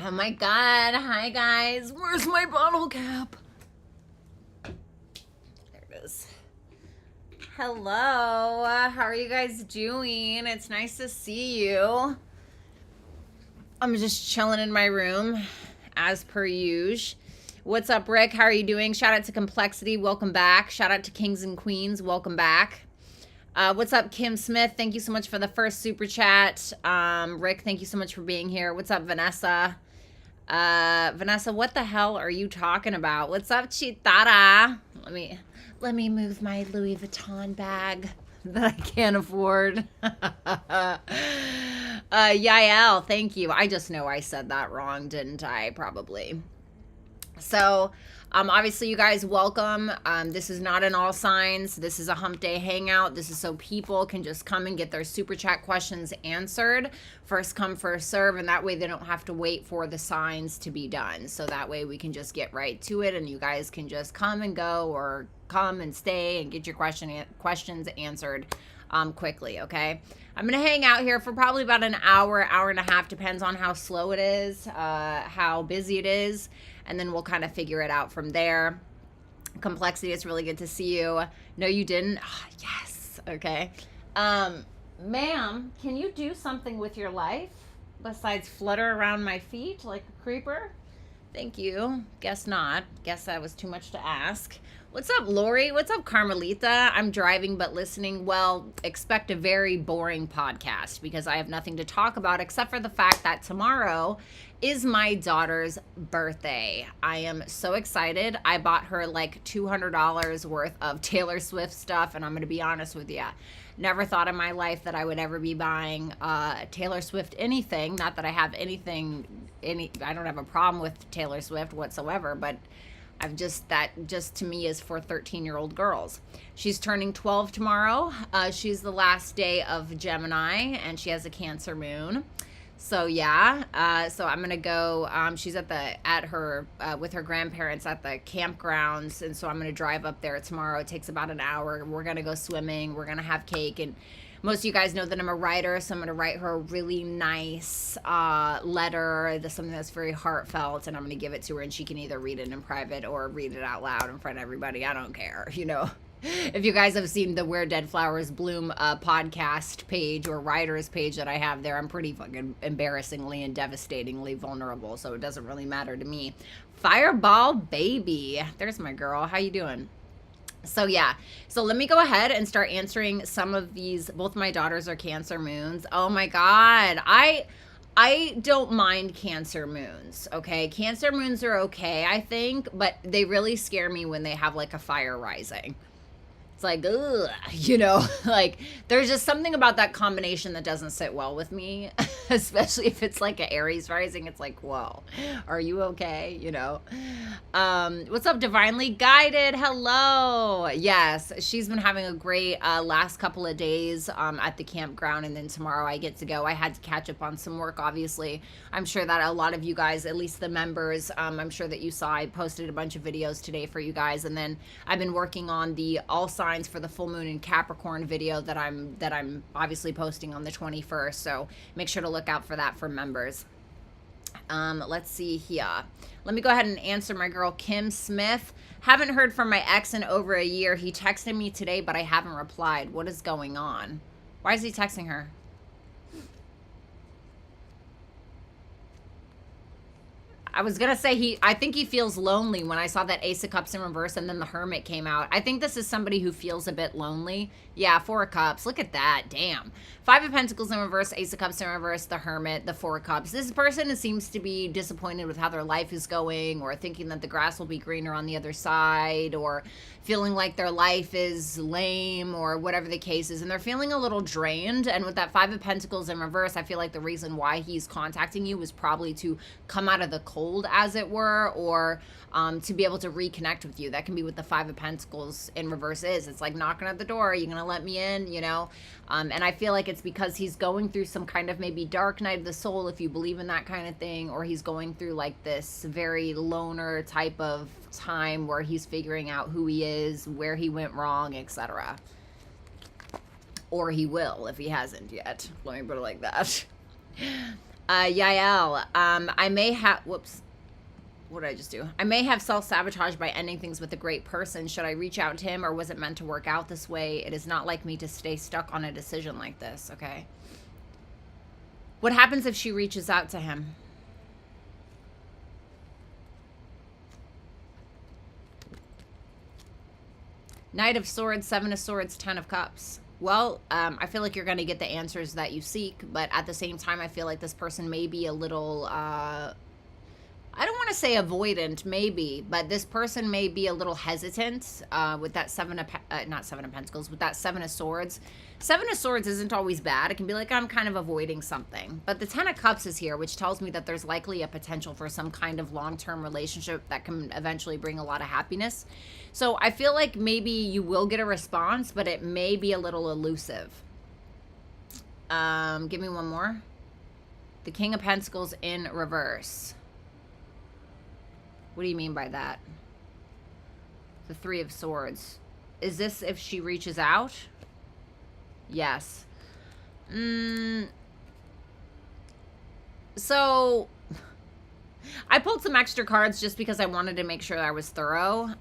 Oh my god. Hi guys. Where's my bottle cap? There it is. Hello. How are you guys doing? It's nice to see you. I'm just chilling in my room as per usual. What's up, Rick? How are you doing? Shout out to Complexity. Welcome back. Shout out to Kings and Queens. Welcome back. What's up, Kim Smith? Thank you so much for the first super chat. Rick, thank you so much for being here. What's up, Vanessa? Vanessa, what the hell are you talking about? What's up, Chitara? Let me move my Louis Vuitton bag that I can't afford. Yael, thank you. I just know I said that wrong, didn't I? Probably. So, obviously, you guys, welcome. This is not an all signs. This is a hump day hangout. This is so people can just come and get their super chat questions answered. First come, first serve. And that way they don't have to wait for the signs to be done. So that way we can just get right to it. And you guys can just come and go or come and stay and get your questions answered quickly, okay? I'm going to hang out here for probably about an hour, hour and a half. Depends on how slow it is, how busy it is. And then we'll kind of figure it out from there. Complexity, it's really good to see you. No, you didn't? Oh, yes. Okay. Ma'am, can you do something with your life besides flutter around my feet like a creeper? Thank you. Guess not. Guess that was too much to ask. What's up, Lori? What's up, Carmelita? I'm driving but listening. Well, expect a very boring podcast because I have nothing to talk about except for the fact that tomorrow is my daughter's birthday. I am so excited. I bought her like $200 worth of Taylor Swift stuff, and I'm going to be honest with you. Never thought in my life that I would ever be buying Taylor Swift anything. Not that I have I don't have a problem with Taylor Swift whatsoever, but that just to me is for 13-year-old girls. She's turning 12 tomorrow. She's the last day of Gemini, and she has a Cancer moon. So yeah, so I'm gonna go. She's with her grandparents at the campgrounds, and so I'm gonna drive up there tomorrow. It takes about an hour. We're gonna go swimming. We're gonna have cake, and most of you guys know that I'm a writer, so I'm gonna write her a really nice letter. Something that's very heartfelt, and I'm gonna give it to her, and she can either read it in private or read it out loud in front of everybody. I don't care, you know. If you guys have seen the Where Dead Flowers Bloom podcast page or writers page that I have there, I'm pretty fucking embarrassingly and devastatingly vulnerable, so it doesn't really matter to me. Fireball baby. There's my girl. How you doing? So yeah, so let me go ahead and start answering some of these. Both my daughters are Cancer moons. Oh my God. I don't mind Cancer moons, okay? Cancer moons are okay, I think, but they really scare me when they have like a fire rising. It's like, ugh, you know, like there's just something about that combination that doesn't sit well with me, especially if it's like an Aries rising. It's like, whoa, are you okay? You know, what's up, Divinely Guided? Hello. Yes, she's been having a great last couple of days at the campground, and then tomorrow I get to go. I had to catch up on some work, obviously. I'm sure that a lot of you guys, at least the members, I'm sure that you saw, I posted a bunch of videos today for you guys, and then I've been working on the all signs for the full moon in Capricorn video that I'm obviously posting on the 21st, so make sure to look out for that for members. Let's see here. Let me go ahead and answer my girl Kim Smith. Haven't heard from my ex in over a year. He texted me today, but I haven't replied. What is going on? Why is he texting her? I was going to say I think he feels lonely when I saw that Ace of Cups in reverse and then the Hermit came out. I think this is somebody who feels a bit lonely. Yeah, Four of Cups. Look at that. Damn. Five of Pentacles in reverse, Ace of Cups in reverse, the Hermit, the Four of Cups. This person seems to be disappointed with how their life is going, or thinking that the grass will be greener on the other side, or feeling like their life is lame, or whatever the case is. And they're feeling a little drained. And with that Five of Pentacles in reverse, I feel like the reason why he's contacting you is probably to come out of the cold, as it were, or to be able to reconnect with you. That can be what the Five of Pentacles in reverse is. It's like knocking at the door. Are you going to let me in? You know? And I feel like it's because he's going through some kind of maybe dark night of the soul, if you believe in that kind of thing, or he's going through like this very loner type of time where he's figuring out who he is, where he went wrong, etc. Or he will if he hasn't yet. Let me put it like that. Yael, I may have, whoops, what did I just do? I may have self-sabotage by ending things with a great person. Should I reach out to him, or was it meant to work out this way? It is not like me to stay stuck on a decision like this. Okay. What happens if she reaches out to him? Knight of Swords, Seven of Swords, Ten of Cups. Well, I feel like you're going to get the answers that you seek, but at the same time, I feel like this person may be a little, I don't want to say avoidant, maybe, but this person may be a little hesitant with that not Seven of Pentacles, with that Seven of Swords. Seven of Swords isn't always bad. It can be like, I'm kind of avoiding something. But the Ten of Cups is here, which tells me that there's likely a potential for some kind of long-term relationship that can eventually bring a lot of happiness. So I feel like maybe you will get a response, but it may be a little elusive. Give me one more. The King of Pentacles in reverse. What do you mean by that? The Three of Swords. Is this if she reaches out? Yes. So I pulled some extra cards just because I wanted to make sure I was thorough.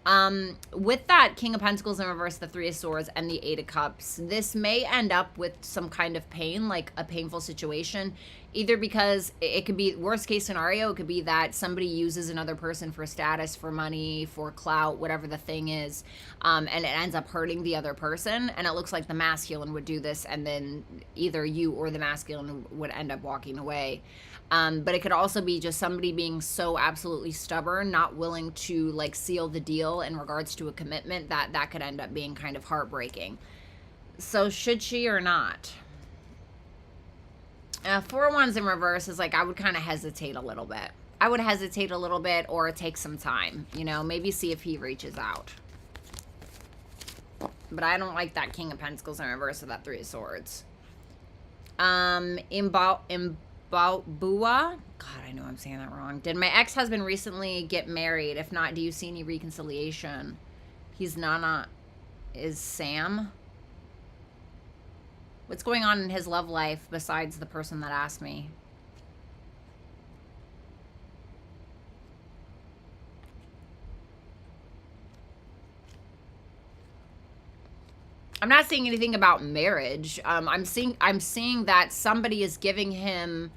With that King of Pentacles in reverse, the Three of Swords, and the Eight of Cups, this may end up with some kind of pain, like a painful situation, either because it could be, worst case scenario, it could be that somebody uses another person for status, for money, for clout, whatever the thing is, and it ends up hurting the other person, and it looks like the masculine would do this, and then either you or the masculine would end up walking away. But it could also be just somebody being so absolutely stubborn, not willing to like seal the deal in regards to a commitment, that could end up being kind of heartbreaking. So should she or not? Four of Wands in reverse is like, I would kind of hesitate a little bit. I would hesitate a little bit, or take some time, you know, maybe see if he reaches out. But I don't like that King of Pentacles in reverse of that Three of Swords. Bua? God, I know I'm saying that wrong. Did my ex-husband recently get married? If not, do you see any reconciliation? He's Nana. Is Sam? What's going on in his love life besides the person that asked me? I'm not seeing anything about marriage. I'm seeing that somebody is giving him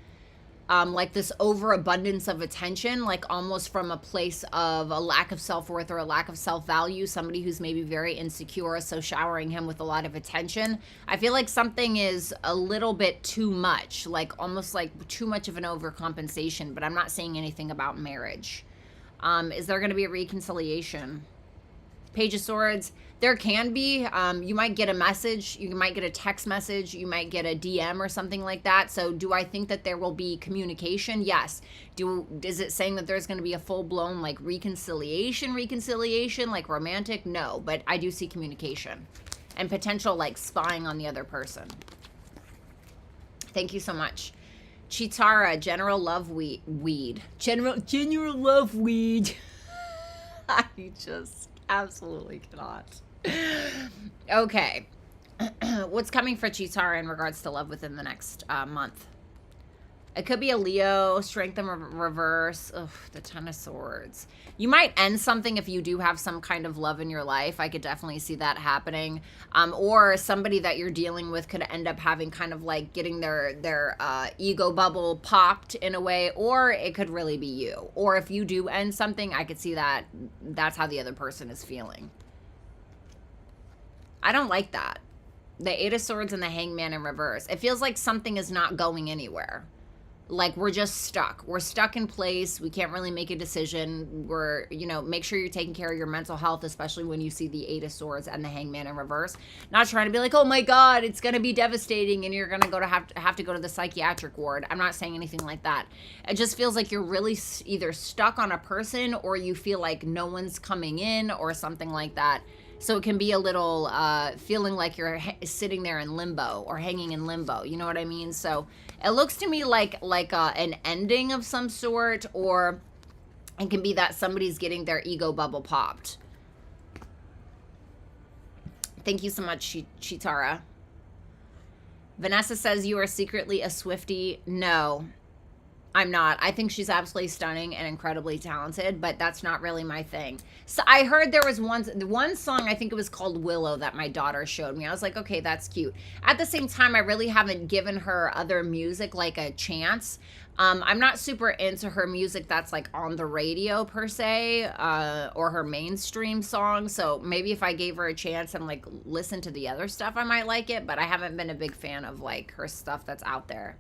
like this overabundance of attention, like almost from a place of a lack of self-worth or a lack of self-value, somebody who's maybe very insecure, so showering him with a lot of attention. I feel like something is a little bit too much, like almost like too much of an overcompensation, but I'm not saying anything about marriage. Is there going to be a reconciliation? Page of Swords. There can be. You might get a message. You might get a text message. You might get a DM or something like that. So do I think that there will be communication? Yes. Is it saying that there's going to be a full-blown like reconciliation, like romantic? No. But I do see communication and potential like spying on the other person. Thank you so much. Chitara, general love weed. General love weed. I just absolutely cannot. Okay. What's coming for Chitara in regards to love within the next month? It could be a Leo, strength in reverse. Ugh, the Ten of Swords. You might end something if you do have some kind of love in your life. I could definitely see that happening. Or somebody that you're dealing with could end up having kind of like getting their ego bubble popped in a way. Or it could really be you. Or if you do end something, I could see that that's how the other person is feeling. I don't like that. The Eight of Swords and the Hangman in reverse. It feels like something is not going anywhere. Like we're just stuck. We're stuck in place. We can't really make a decision. We're, you know, make sure you're taking care of your mental health, especially when you see the Eight of Swords and the Hangman in reverse. Not trying to be like, oh my God, it's going to be devastating and you're going to have to go to the psychiatric ward. I'm not saying anything like that. It just feels like you're really either stuck on a person or you feel like no one's coming in or something like that. So it can be a little feeling like you're sitting there in limbo or hanging in limbo. You know what I mean? So it looks to me like an ending of some sort, or it can be that somebody's getting their ego bubble popped. Thank you so much, Chitara. Vanessa says you are secretly a Swiftie. No. I'm not. I think she's absolutely stunning and incredibly talented, but that's not really my thing. So I heard there was one song, I think it was called Willow, that my daughter showed me. I was like, okay, that's cute. At the same time, I really haven't given her other music like a chance. I'm not super into her music that's like on the radio per se, or her mainstream song. So maybe if I gave her a chance and like listen to the other stuff, I might like it, but I haven't been a big fan of like her stuff that's out there.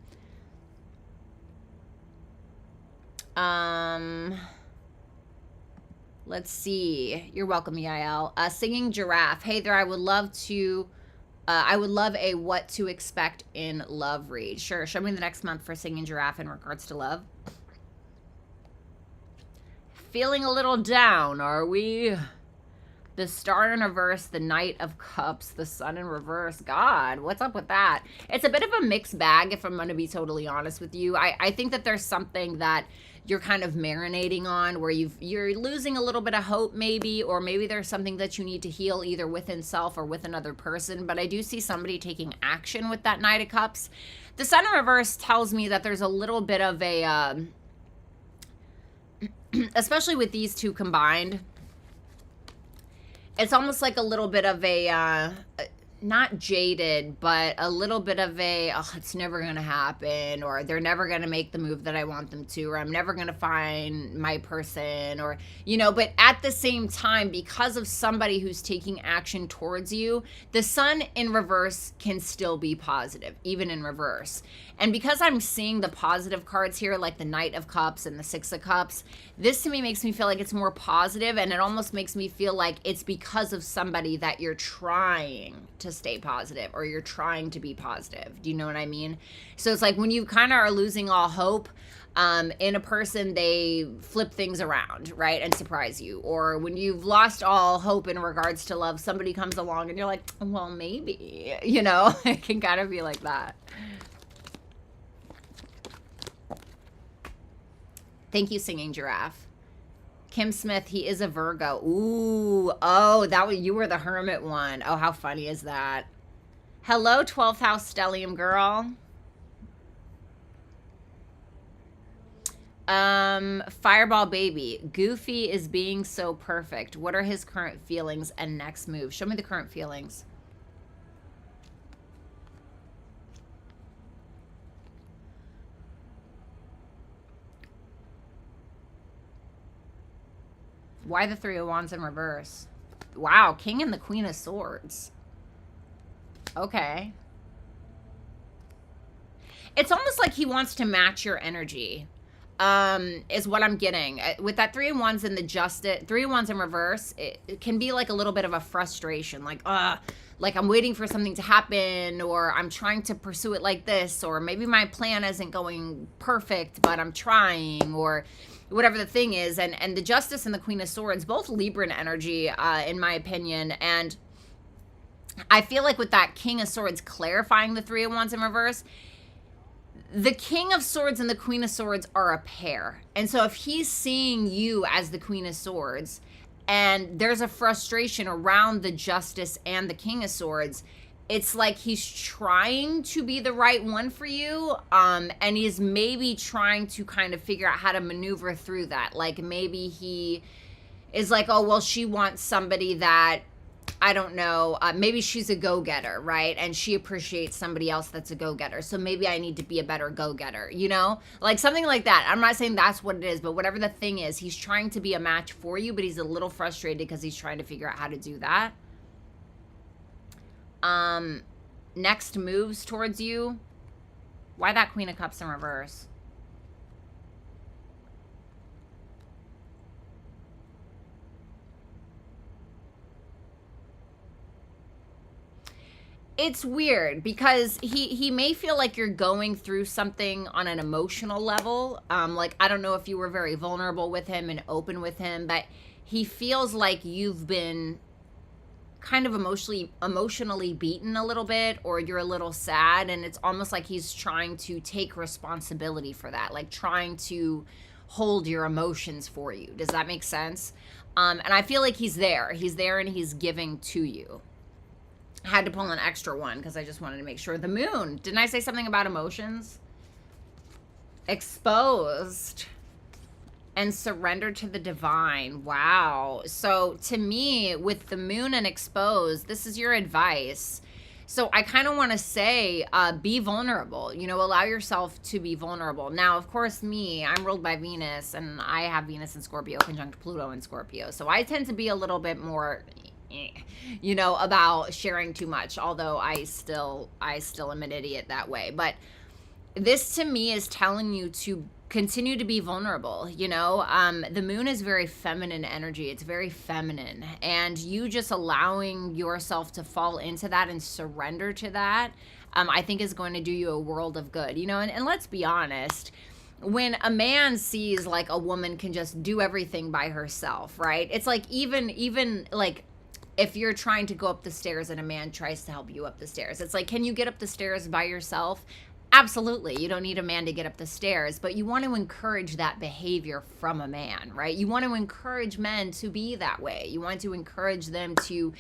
Let's see. You're welcome, Yael. Singing Giraffe. Hey there, I would love a what to expect in love read. Sure, show me the next month for Singing Giraffe in regards to love. Feeling a little down, are we? The Star in reverse, the Knight of Cups, the Sun in reverse. God, what's up with that? It's a bit of a mixed bag, if I'm going to be totally honest with you. I think that there's something that you're kind of marinating on where you're losing a little bit of hope maybe, or maybe there's something that you need to heal either within self or with another person. But I do see somebody taking action with that Knight of Cups. The Sun in reverse tells me that there's a little bit of a, especially with these two combined, it's almost like a little bit of a, not jaded, but a little bit of a, oh, it's never going to happen, or they're never going to make the move that I want them to, or I'm never going to find my person, or, you know, but at the same time, because of somebody who's taking action towards you, the Sun in reverse can still be positive, even in reverse. And because I'm seeing the positive cards here, like the Knight of Cups and the Six of Cups, this to me makes me feel like it's more positive, and it almost makes me feel like it's because of somebody that you're trying to stay positive, or you're trying to be positive. Do you know what I mean? So it's like when you kind of are losing all hope in a person, they flip things around, right, and surprise you. Or when you've lost all hope in regards to love, somebody comes along and you're like, well, maybe, you know, it can kind of be like that. Thank you, Singing Giraffe. Kim Smith, he is a Virgo. Ooh, oh, you were the Hermit one. Oh, how funny is that? Hello, 12th house stellium girl. Fireball baby. Goofy is being so perfect. What are his current feelings and next move? Show me the current feelings. Why the Three of Wands in reverse? Wow, King and the Queen of Swords. Okay. It's almost like he wants to match your energy, is what I'm getting. With that Three of Wands in the Justice, Three of Wands in reverse, it can be like a little bit of a frustration. Like I'm waiting for something to happen, or I'm trying to pursue it like this, or maybe my plan isn't going perfect, but I'm trying, or whatever the thing is. And the Justice and the Queen of Swords, both Libran energy, in my opinion. And I feel like with that King of Swords clarifying the Three of Wands in reverse, the King of Swords and the Queen of Swords are a pair. And so if he's seeing you as the Queen of Swords, and there's a frustration around the Justice and the King of Swords, it's like he's trying to be the right one for you, and he's maybe trying to kind of figure out how to maneuver through that. Like maybe he is like, oh, well, she wants somebody that, I don't know, maybe she's a go-getter, right? And she appreciates somebody else that's a go-getter. So maybe I need to be a better go-getter, you know? Like something like that. I'm not saying that's what it is, but whatever the thing is, he's trying to be a match for you, but he's a little frustrated because he's trying to figure out how to do that. Next moves towards you. Why that Queen of Cups in reverse? It's weird because he may feel like you're going through something on an emotional level. Like, I don't know if you were very vulnerable with him and open with him, but he feels like you've been kind of emotionally beaten a little bit, or you're a little sad, and it's almost like he's trying to take responsibility for that, like trying to hold your emotions for you. Does that make sense? And I feel like he's there and he's giving to you. I had to pull an extra one because I just wanted to make sure. The Moon, didn't I say something about emotions? Exposed and surrender to the divine. Wow. So to me, with the moon and exposed, this is your advice. So I kind of want to say, be vulnerable, you know, allow yourself to be vulnerable. Now, of course, I'm ruled by Venus, and I have Venus in Scorpio conjunct Pluto in Scorpio. So I tend to be a little bit more, you know, about sharing too much, although I still am an idiot that way. But this to me is telling you to continue to be vulnerable. You know, the moon is very feminine energy. It's very feminine, and you just allowing yourself to fall into that and surrender to that, I think is going to do you a world of good, you know. And let's be honest, when a man sees like a woman can just do everything by herself, right? It's like even like if you're trying to go up the stairs and a man tries to help you up the stairs, it's like, can you get up the stairs by yourself? Absolutely. You don't need a man to get up the stairs, but you want to encourage that behavior from a man, right? You want to encourage men to be that way. You want to encourage them to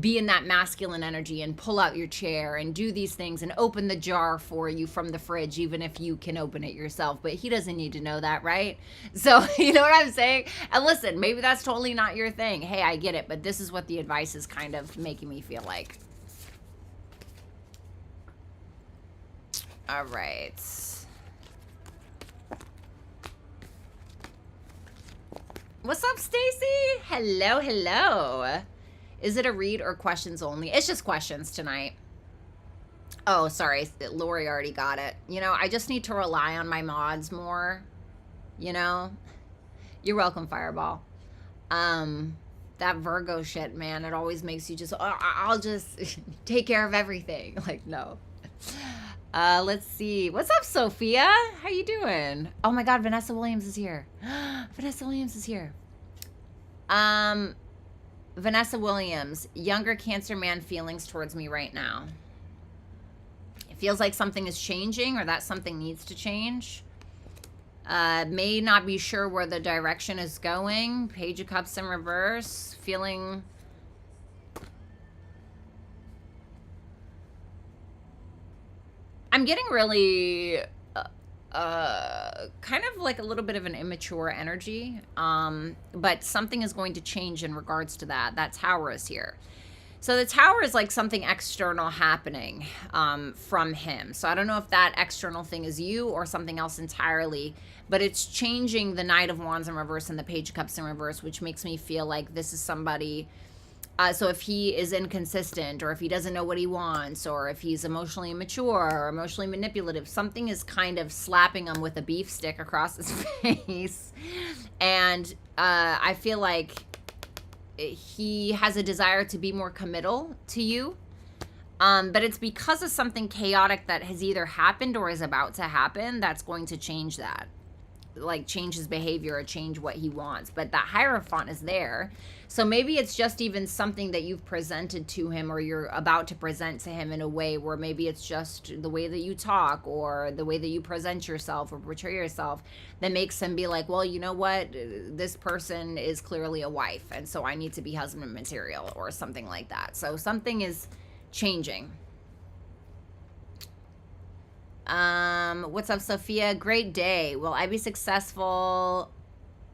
be in that masculine energy and pull out your chair and do these things and open the jar for you from the fridge, even if you can open it yourself. But he doesn't need to know that, right? So, you know what I'm saying? And listen, maybe that's totally not your thing. Hey, I get it, but this is what the advice is kind of making me feel like. All right. What's up, Stacy? Hello, hello. Is it a read or questions only? It's just questions tonight. Oh, sorry. Lori already got it. You know, I just need to rely on my mods more. You know? You're welcome, Fireball. That Virgo shit, man, it always makes you just, I'll just take care of everything. Like, no. Let's see. What's up, Sophia? How you doing? Oh my God, Vanessa Williams is here. Vanessa Williams is here. Vanessa Williams, younger Cancer man feelings towards me right now. It feels like something is changing or that something needs to change. May not be sure where the direction is going. Page of Cups in reverse. Feeling... I'm getting really kind of like a little bit of an immature energy, but something is going to change in regards to that. That Tower is here. So the Tower is like something external happening from him. So I don't know if that external thing is you or something else entirely, but it's changing the Knight of Wands in reverse and the Page of Cups in reverse, which makes me feel like this is somebody... so if he is inconsistent or if he doesn't know what he wants or if he's emotionally immature or emotionally manipulative, something is kind of slapping him with a beef stick across his face. And I feel like he has a desire to be more committal to you. But it's because of something chaotic that has either happened or is about to happen that's going to change that. Like change his behavior or change what he wants. But that Hierophant is there. So maybe it's just even something that you've presented to him or you're about to present to him in a way where maybe it's just the way that you talk or the way that you present yourself or portray yourself that makes him be like, well, you know what? This person is clearly a wife and so I need to be husband material or something like that. So something is changing. What's up, Sophia? Great day. Will I be successful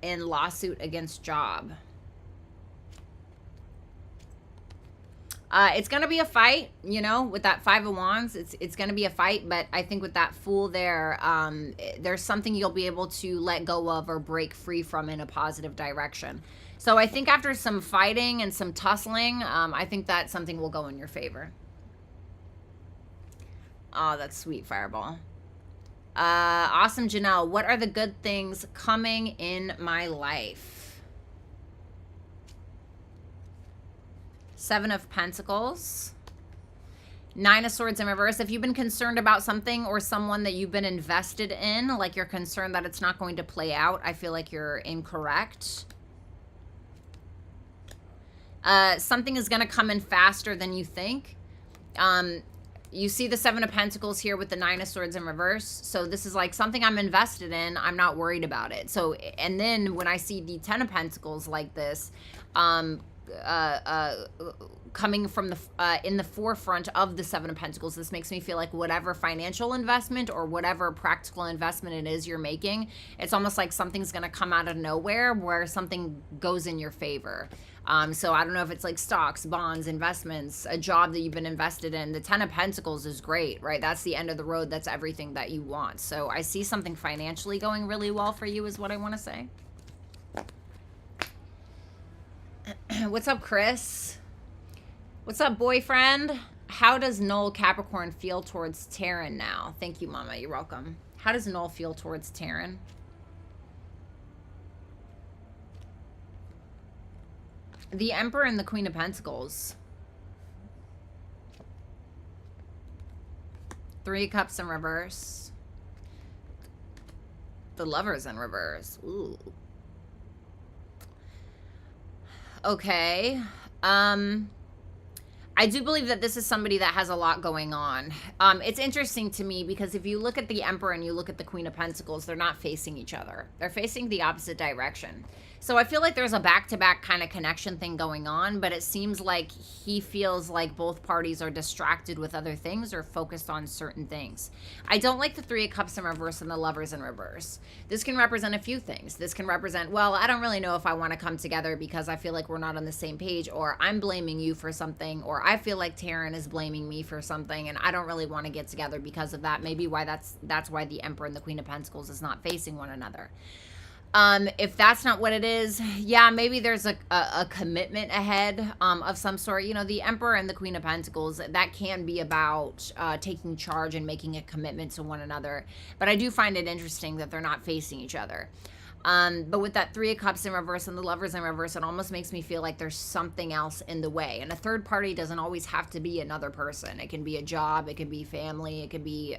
in lawsuit against job? It's going to be a fight, you know, with that Five of Wands. It's going to be a fight, but I think with that Fool there, there's something you'll be able to let go of or break free from in a positive direction. So I think after some fighting and some tussling, I think that something will go in your favor. Oh, that's sweet, Fireball. Awesome, Janelle. What are the good things coming in my life? Seven of Pentacles. Nine of Swords in reverse. If you've been concerned about something or someone that you've been invested in, like you're concerned that it's not going to play out, I feel like you're incorrect. Something is going to come in faster than you think. You see the Seven of Pentacles here with the Nine of Swords in reverse. So this is like something I'm invested in. I'm not worried about it. So, and then when I see the Ten of Pentacles like this, coming from the in the forefront of the Seven of Pentacles. This makes me feel like whatever financial investment or whatever practical investment it is you're making, it's almost like something's going to come out of nowhere where something goes in your favor. So I don't know if it's like stocks, bonds, investments, a job that you've been invested in. The Ten of Pentacles is great, right? That's the end of the road. That's everything that you want. So I see something financially going really well for you is what I want to say. What's up, Chris? What's up, boyfriend? How does Noel Capricorn feel towards Taryn now? Thank you, Mama. You're welcome. How does Noel feel towards Taryn? The Emperor and the Queen of Pentacles. Three of Cups in reverse. The Lovers in reverse. Ooh. Okay. I do believe that this is somebody that has a lot going on. It's interesting to me because if you look at the Emperor and you look at the Queen of Pentacles, they're not facing each other. They're facing the opposite direction. So I feel like there's a back-to-back kind of connection thing going on, but it seems like he feels like both parties are distracted with other things or focused on certain things. I don't like the Three of Cups in reverse and the Lovers in reverse. This can represent a few things. This can represent, well, I don't really know if I want to come together because I feel like we're not on the same page, or I'm blaming you for something, or I feel like Taryn is blaming me for something and I don't really want to get together because of that. Maybe why that's why the Emperor and the Queen of Pentacles is not facing one another. If that's not what it is, yeah, maybe there's a commitment ahead of some sort. You know, the Emperor and the Queen of Pentacles, that can be about taking charge and making a commitment to one another. But I do find it interesting that they're not facing each other. But with that Three of Cups in reverse and the Lovers in reverse, it almost makes me feel like there's something else in the way. And a third party doesn't always have to be another person. It can be a job, it can be family, it can be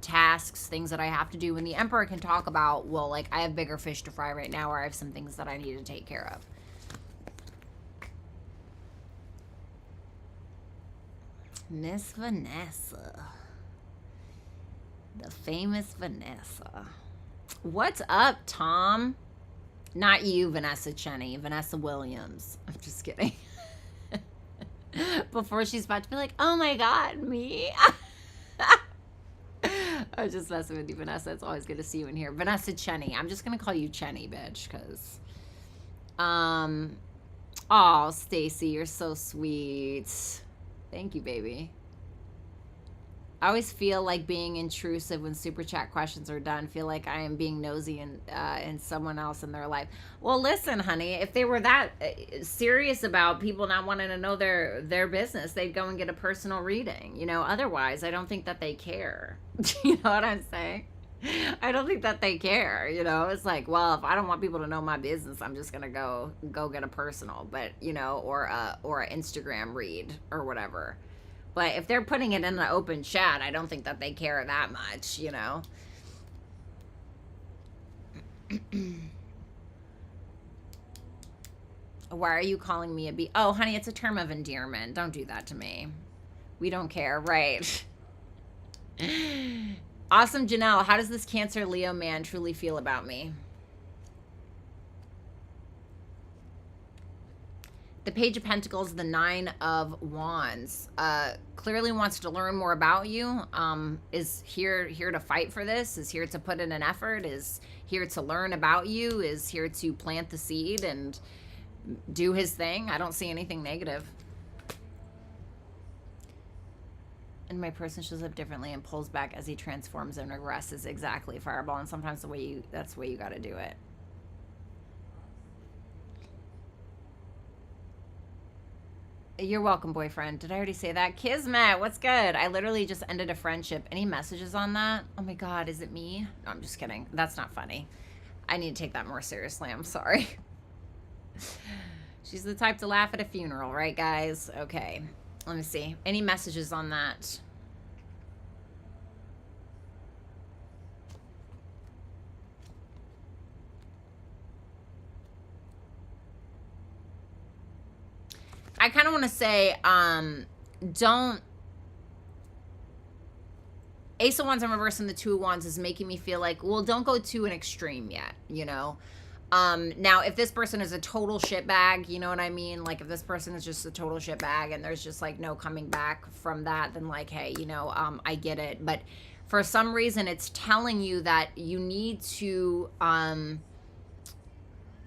tasks, things that I have to do. And the Emperor can talk about, well, like, I have bigger fish to fry right now, or I have some things that I need to take care of. Miss Vanessa. The famous Vanessa. What's up, Tom? Not you, Vanessa Cheney. Vanessa Williams. I'm just kidding. Before she's about to be like, oh my God, me? I was just messing with you, Vanessa. It's always good to see you in here. Vanessa Cheney. I'm just going to call you Cheney, bitch, because... Oh, Stacy, you're so sweet. Thank you, baby. I always feel like being intrusive when super chat questions are done. Feel like I am being nosy in someone else in their life. Well, listen, honey, if they were that serious about people not wanting to know their business, they'd go and get a personal reading. You know, otherwise, I don't think that they care. You know what I'm saying? I don't think that they care. You know, it's like, well, if I don't want people to know my business, I'm just gonna go get a personal, but you know, or an Instagram read or whatever. But if they're putting it in an open chat, I don't think that they care that much, you know. Why are you calling me a bee? Oh, honey, it's a term of endearment. Don't do that to me. We don't care, right? Awesome, Janelle. How does this Cancer Leo man truly feel about me? The Page of Pentacles, the Nine of Wands, clearly wants to learn more about you, is here to fight for this, is here to put in an effort, is here to learn about you, is here to plant the seed and do his thing. I don't see anything negative. And my person shows up differently and pulls back as he transforms and regresses. Exactly, Fireball. And sometimes that's the way you got to do it. You're welcome, boyfriend. Did I already say that? Kismet, what's good? I literally just ended a friendship. Any messages on that? Oh my God, is it me? No, I'm just kidding. That's not funny. I need to take that more seriously. I'm sorry. She's the type to laugh at a funeral, right, guys? Okay. Let me see. Any messages on that? I kind of want to say, don't... Ace of Wands in reverse and the Two of Wands is making me feel like, well, don't go to an extreme yet, you know? Now, if this person is a total shitbag, you know what I mean? Like, if this person is just a total shitbag and there's just, like, no coming back from that, then, like, hey, you know, I get it. But for some reason, it's telling you that you need to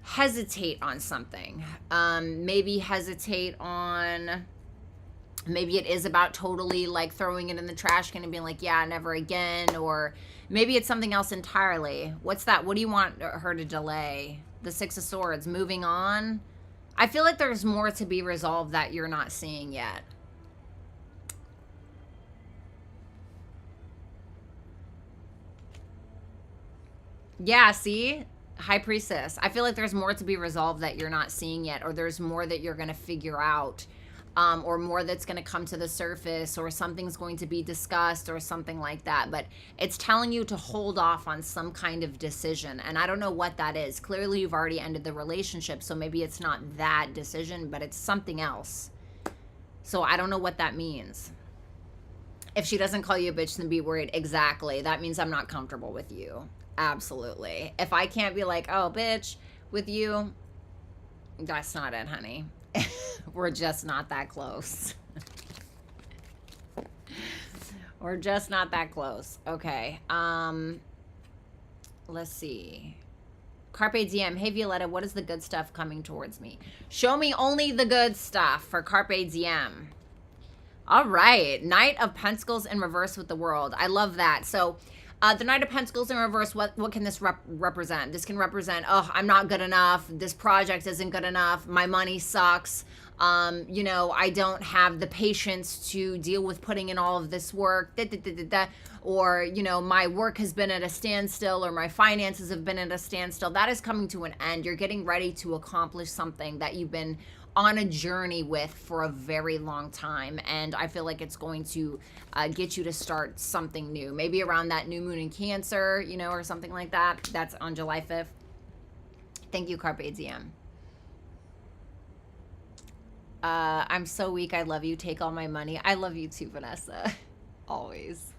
hesitate on something. Maybe hesitate on... Maybe it is about totally, like, throwing it in the trash can and being like, yeah, never again. Or maybe it's something else entirely. What's that? What do you want her to delay? The Six of Swords. Moving on. I feel like there's more to be resolved that you're not seeing yet. Yeah, see? High Priestess. I feel like there's more to be resolved that you're not seeing yet. Or there's more that you're going to figure out. Or more that's going to come to the surface, or something's going to be discussed, or something like that. But it's telling you to hold off on some kind of decision. And I don't know what that is. Clearly, you've already ended the relationship, so maybe it's not that decision, but it's something else. So I don't know what that means. If she doesn't call you a bitch, then be worried. Exactly. That means I'm not comfortable with you. Absolutely. If I can't be like, oh, bitch, with you, that's not it, honey. We're just not that close. We're just not that close. Okay. Let's see. Carpe Diem. Hey, Violetta, what is the good stuff coming towards me? Show me only the good stuff for Carpe Diem. All right. Knight of Pentacles in reverse with the World. I love that. So, the Knight of Pentacles in reverse, what can this represent? This can represent, oh, I'm not good enough. This project isn't good enough. My money sucks. You know, I don't have the patience to deal with putting in all of this work. Or, you know, my work has been at a standstill, or my finances have been at a standstill. That is coming to an end. You're getting ready to accomplish something that you've been on a journey with for a very long time, and I feel like it's going to get you to start something new, maybe around that new moon in Cancer, you know, or something like that. That's on July 5th. Thank you, Carpe Diem. I'm so weak. I love you. Take all my money. I love you too, Vanessa. Always.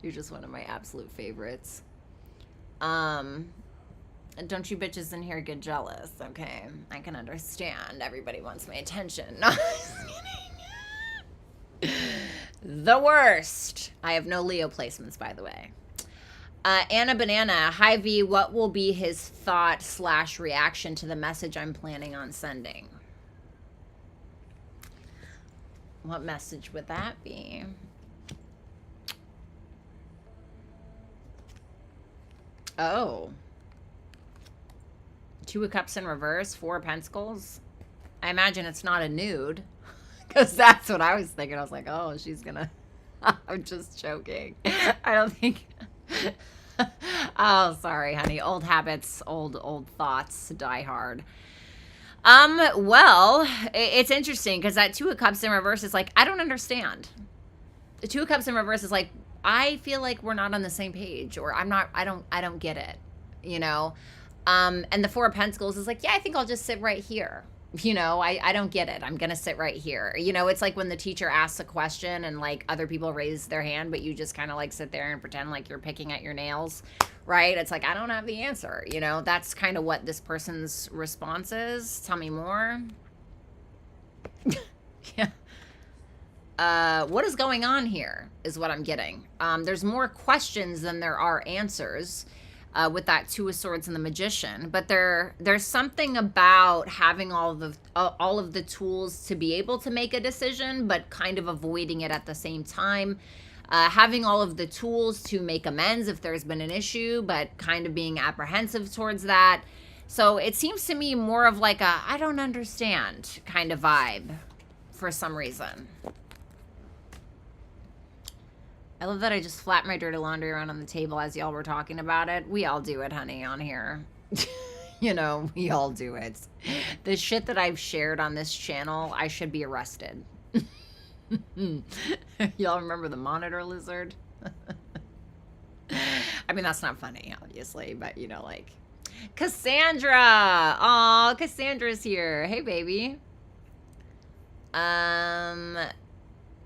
You're just one of my absolute favorites. Don't you bitches in here get jealous, okay? I can understand. Everybody wants my attention. No, just kidding. The worst. I have no Leo placements, by the way. Anna Banana. Hi, V. What will be his thought/reaction to the message I'm planning on sending? What message would that be? Oh. Two of Cups in reverse, Four of Pentacles. I imagine it's not a nude, because that's what I was thinking. I was like, oh, she's gonna... I'm just joking. I don't think... Oh, sorry, honey. Old habits, old thoughts die hard. Well, it's interesting, because that Two of Cups in reverse is like, I don't understand. The Two of Cups in reverse is like, I feel like we're not on the same page, or I don't get it, you know? And the Four of Pentacles is like, yeah, I think I'll just sit right here. You know, I don't get it. I'm going to sit right here. You know, it's like when the teacher asks a question and like other people raise their hand, but you just kind of like sit there and pretend like you're picking at your nails, right? It's like, I don't have the answer. You know, that's kind of what this person's response is. Tell me more. Yeah. What is going on here is what I'm getting. There's more questions than there are answers. With that Two of Swords and the Magician, but there's something about having all of the tools to be able to make a decision, but kind of avoiding it at the same time. Having all of the tools to make amends if there's been an issue, but kind of being apprehensive towards that. So it seems to me more of like a I don't understand kind of vibe for some reason. I love that I just flapped my dirty laundry around on the table as y'all were talking about it. We all do it, honey, on here. You know, we all do it. The shit that I've shared on this channel, I should be arrested. Y'all remember the monitor lizard? I mean, that's not funny, obviously, but, you know, like... Cassandra! Aw, Cassandra's here. Hey, baby.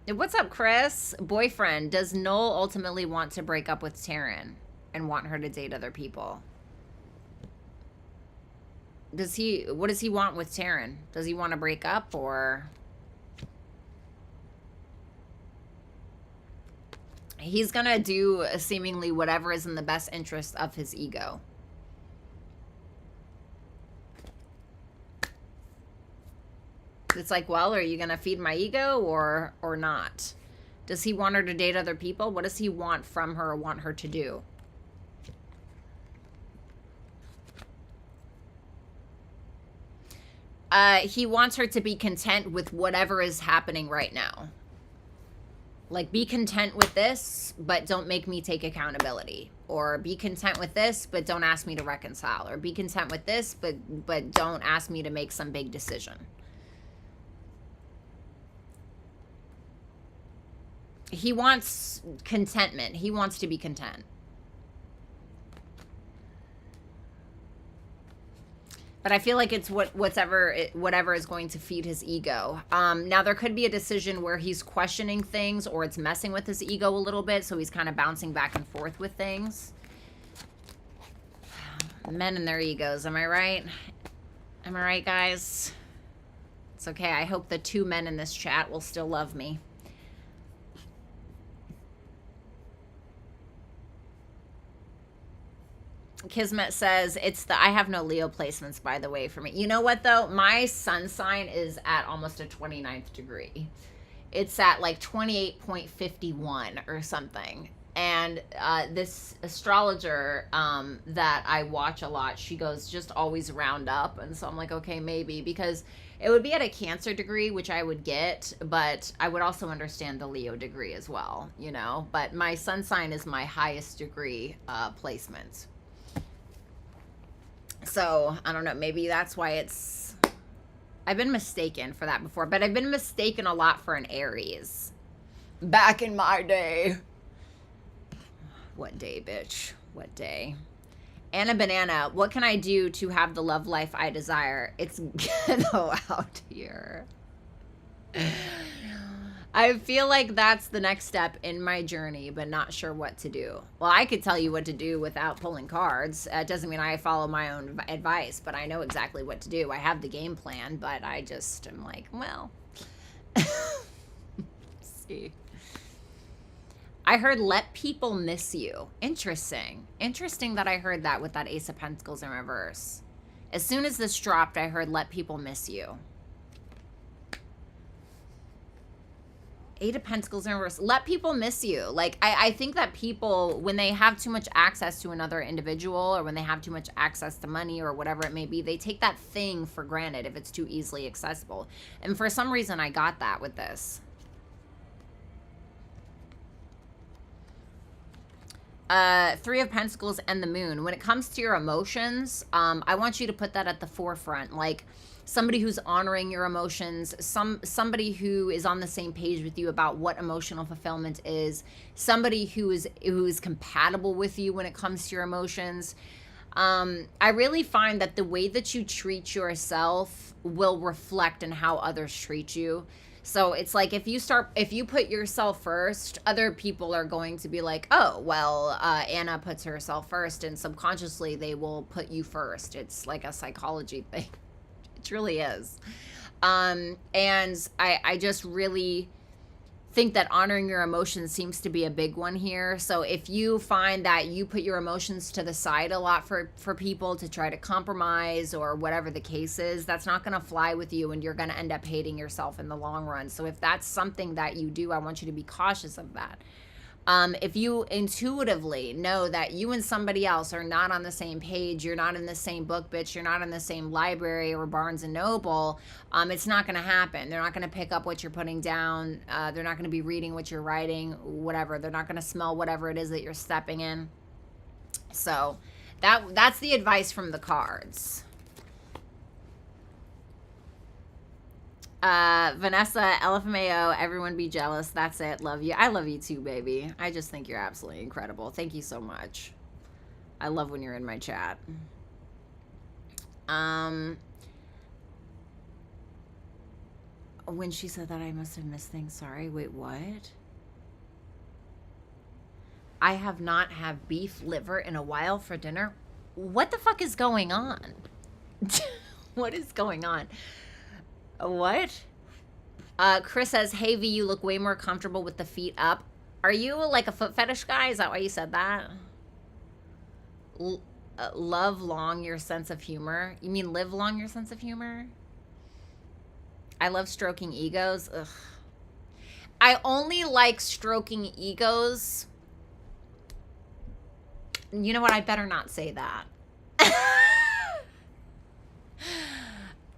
What's up, Chris? Boyfriend. Does Noel ultimately want to break up with Taryn and want her to date other people? what does he want with Taryn? Does he want to break up, or he's gonna do seemingly whatever is in the best interest of his ego? It's like, well, are you gonna feed my ego or not? Does he want her to date other people? What does he want from her or want her to do? He wants her to be content with whatever is happening right now. Like, be content with this, but don't make me take accountability. Or be content with this, but don't ask me to reconcile. Or be content with this, but don't ask me to make some big decision. He wants contentment. He wants to be content. But I feel like it's whatever is going to feed his ego. Now, there could be a decision where he's questioning things, or it's messing with his ego a little bit, so he's kind of bouncing back and forth with things. Men and their egos, am I right? Am I right, guys? It's okay. I hope the 2 men in this chat will still love me. Kismet says, I have no Leo placements, by the way, for me. You know what, though? My sun sign is at almost a 29th degree. It's at like 28.51 or something. And this astrologer that I watch a lot, she goes, just always round up. And so I'm like, okay, maybe. Because it would be at a Cancer degree, which I would get. But I would also understand the Leo degree as well, you know. But my sun sign is my highest degree placement. So, I don't know, maybe that's why it's... I've been mistaken for that before, but I've been mistaken a lot for an Aries. Back in my day. What day, bitch? What day? Anna Banana, what can I do to have the love life I desire? It's ghetto out here. I feel like that's the next step in my journey, but not sure what to do. Well, I could tell you what to do without pulling cards. It doesn't mean I follow my own advice, but I know exactly what to do. I have the game plan, but I just am like, well, see. I heard let people miss you. Interesting. Interesting that I heard that with that Ace of Pentacles in reverse. As soon as this dropped, I heard let people miss you. 8 of Pentacles in reverse. Let people miss you. Like, I think that people, when they have too much access to another individual, or when they have too much access to money or whatever it may be, they take that thing for granted if it's too easily accessible. And for some reason, I got that with this. 3 of Pentacles and the Moon. When it comes to your emotions, I want you to put that at the forefront. Like, somebody who's honoring your emotions, somebody who is on the same page with you about what emotional fulfillment is, somebody who is compatible with you when it comes to your emotions. I really find that the way that you treat yourself will reflect in how others treat you. So it's like, if you put yourself first, other people are going to be like, oh, well, Anna puts herself first, and subconsciously they will put you first. It's like a psychology thing. It really is. And I just really think that honoring your emotions seems to be a big one here. So if you find that you put your emotions to the side a lot for people to try to compromise or whatever the case is, that's not going to fly with you, and you're going to end up hating yourself in the long run. So if that's something that you do, I want you to be cautious of that. If you intuitively know that you and somebody else are not on the same page, you're not in the same book, bitch, you're not in the same library or Barnes and Noble, it's not going to happen. They're not going to pick up what you're putting down. They're not going to be reading what you're writing, whatever. They're not going to smell whatever it is that you're stepping in. So that's the advice from the cards. Vanessa, LFMAO, everyone be jealous. That's it. Love you. I love you too, baby. I just think you're absolutely incredible. Thank you so much. I love when you're in my chat. When she said that, I must have missed things. Sorry. Wait, what? I have not had beef liver in a while for dinner. What the fuck is going on? What is going on? What? Chris says, hey V, you look way more comfortable with the feet up. Are you like a foot fetish guy? Is that why you said that? Love long your sense of humor. You mean live long your sense of humor? I love stroking egos. Ugh. I only like stroking egos. You know what? I better not say that.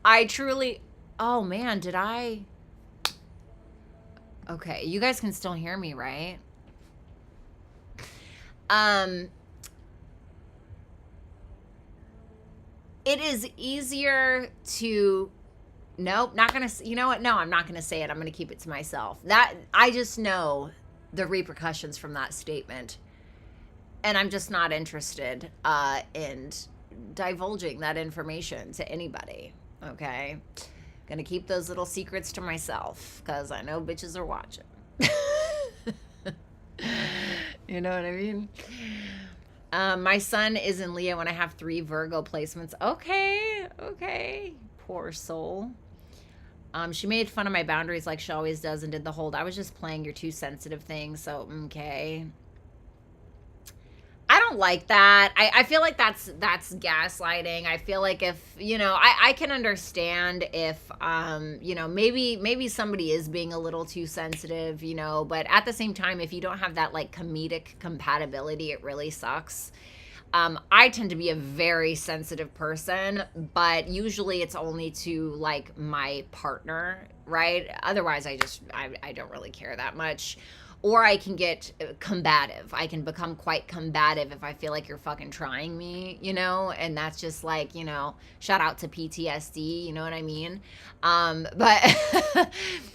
I truly... Oh, man, did I... Okay, you guys can still hear me, right? It is easier to... Nope, not gonna... You know what? No, I'm not gonna say it. I'm gonna keep it to myself. That... I just know the repercussions from that statement. And I'm just not interested in divulging that information to anybody, okay? Gonna keep those little secrets to myself because I know bitches are watching. You know what I mean? My son is in Leo when I have 3 Virgo placements. Okay. Poor soul. She made fun of my boundaries like she always does and did the hold. I was just playing your too sensitive thing, so okay. I don't like that. I feel like that's gaslighting. I feel like if, you know, I can understand if, you know, maybe somebody is being a little too sensitive, you know, but at the same time, if you don't have that like comedic compatibility, it really sucks. I tend to be a very sensitive person, but usually it's only to like my partner, right? Otherwise, I don't really care that much. Or I can get combative. I can become quite combative if I feel like you're fucking trying me, you know? And that's just like, you know, shout out to PTSD, you know what I mean? But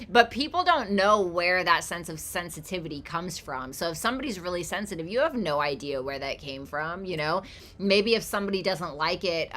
but people don't know where that sense of sensitivity comes from. So if somebody's really sensitive, you have no idea where that came from, you know? Maybe if somebody doesn't like it,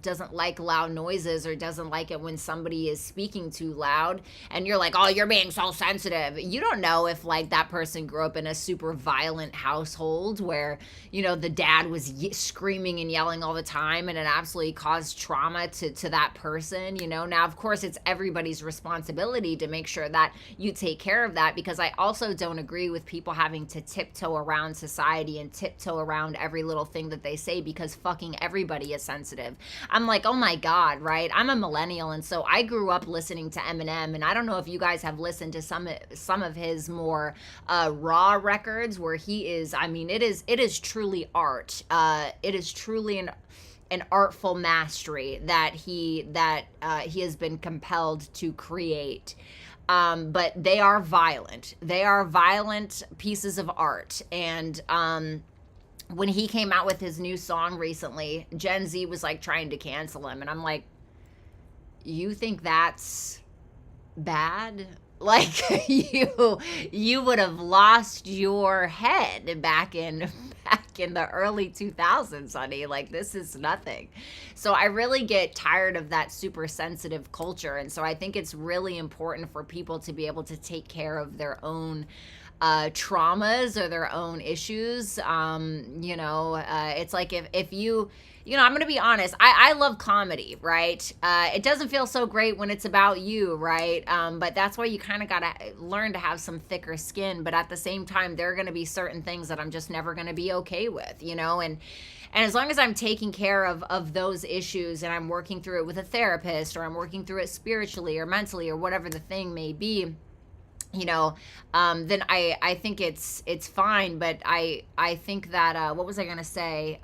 doesn't like loud noises or doesn't like it when somebody is speaking too loud and you're like, oh, you're being so sensitive. You don't know if like that person grew up in a super violent household where, you know, the dad was screaming and yelling all the time and it absolutely caused trauma to that person, you know. Now, of course, it's everybody's responsibility to make sure that you take care of that, because I also don't agree with people having to tiptoe around society and tiptoe around every little thing that they say because fucking everybody is sensitive. I'm like, oh my God, right? I'm a millennial, and so I grew up listening to Eminem, and I don't know if you guys have listened to some of his more raw records where he is, I mean, it is truly art. It is truly an artful mastery that he has been compelled to create. But they are violent. They are violent pieces of art. And when he came out with his new song recently, Gen Z was like trying to cancel him, and I'm like, you think that's bad? Like you would have lost your head back in the early 2000s, honey. Like, this is nothing. So I really get tired of that super sensitive culture, and so I think it's really important for people to be able to take care of their own traumas or their own issues. You know, it's like if you know, I'm going to be honest. I love comedy, right? It doesn't feel so great when it's about you, right? But that's why you kind of got to learn to have some thicker skin. But at the same time, there are going to be certain things that I'm just never going to be okay with, you know? And as long as I'm taking care of those issues and I'm working through it with a therapist, or I'm working through it spiritually or mentally or whatever the thing may be, you know, then I think it's fine. But I think that, what was I going to say?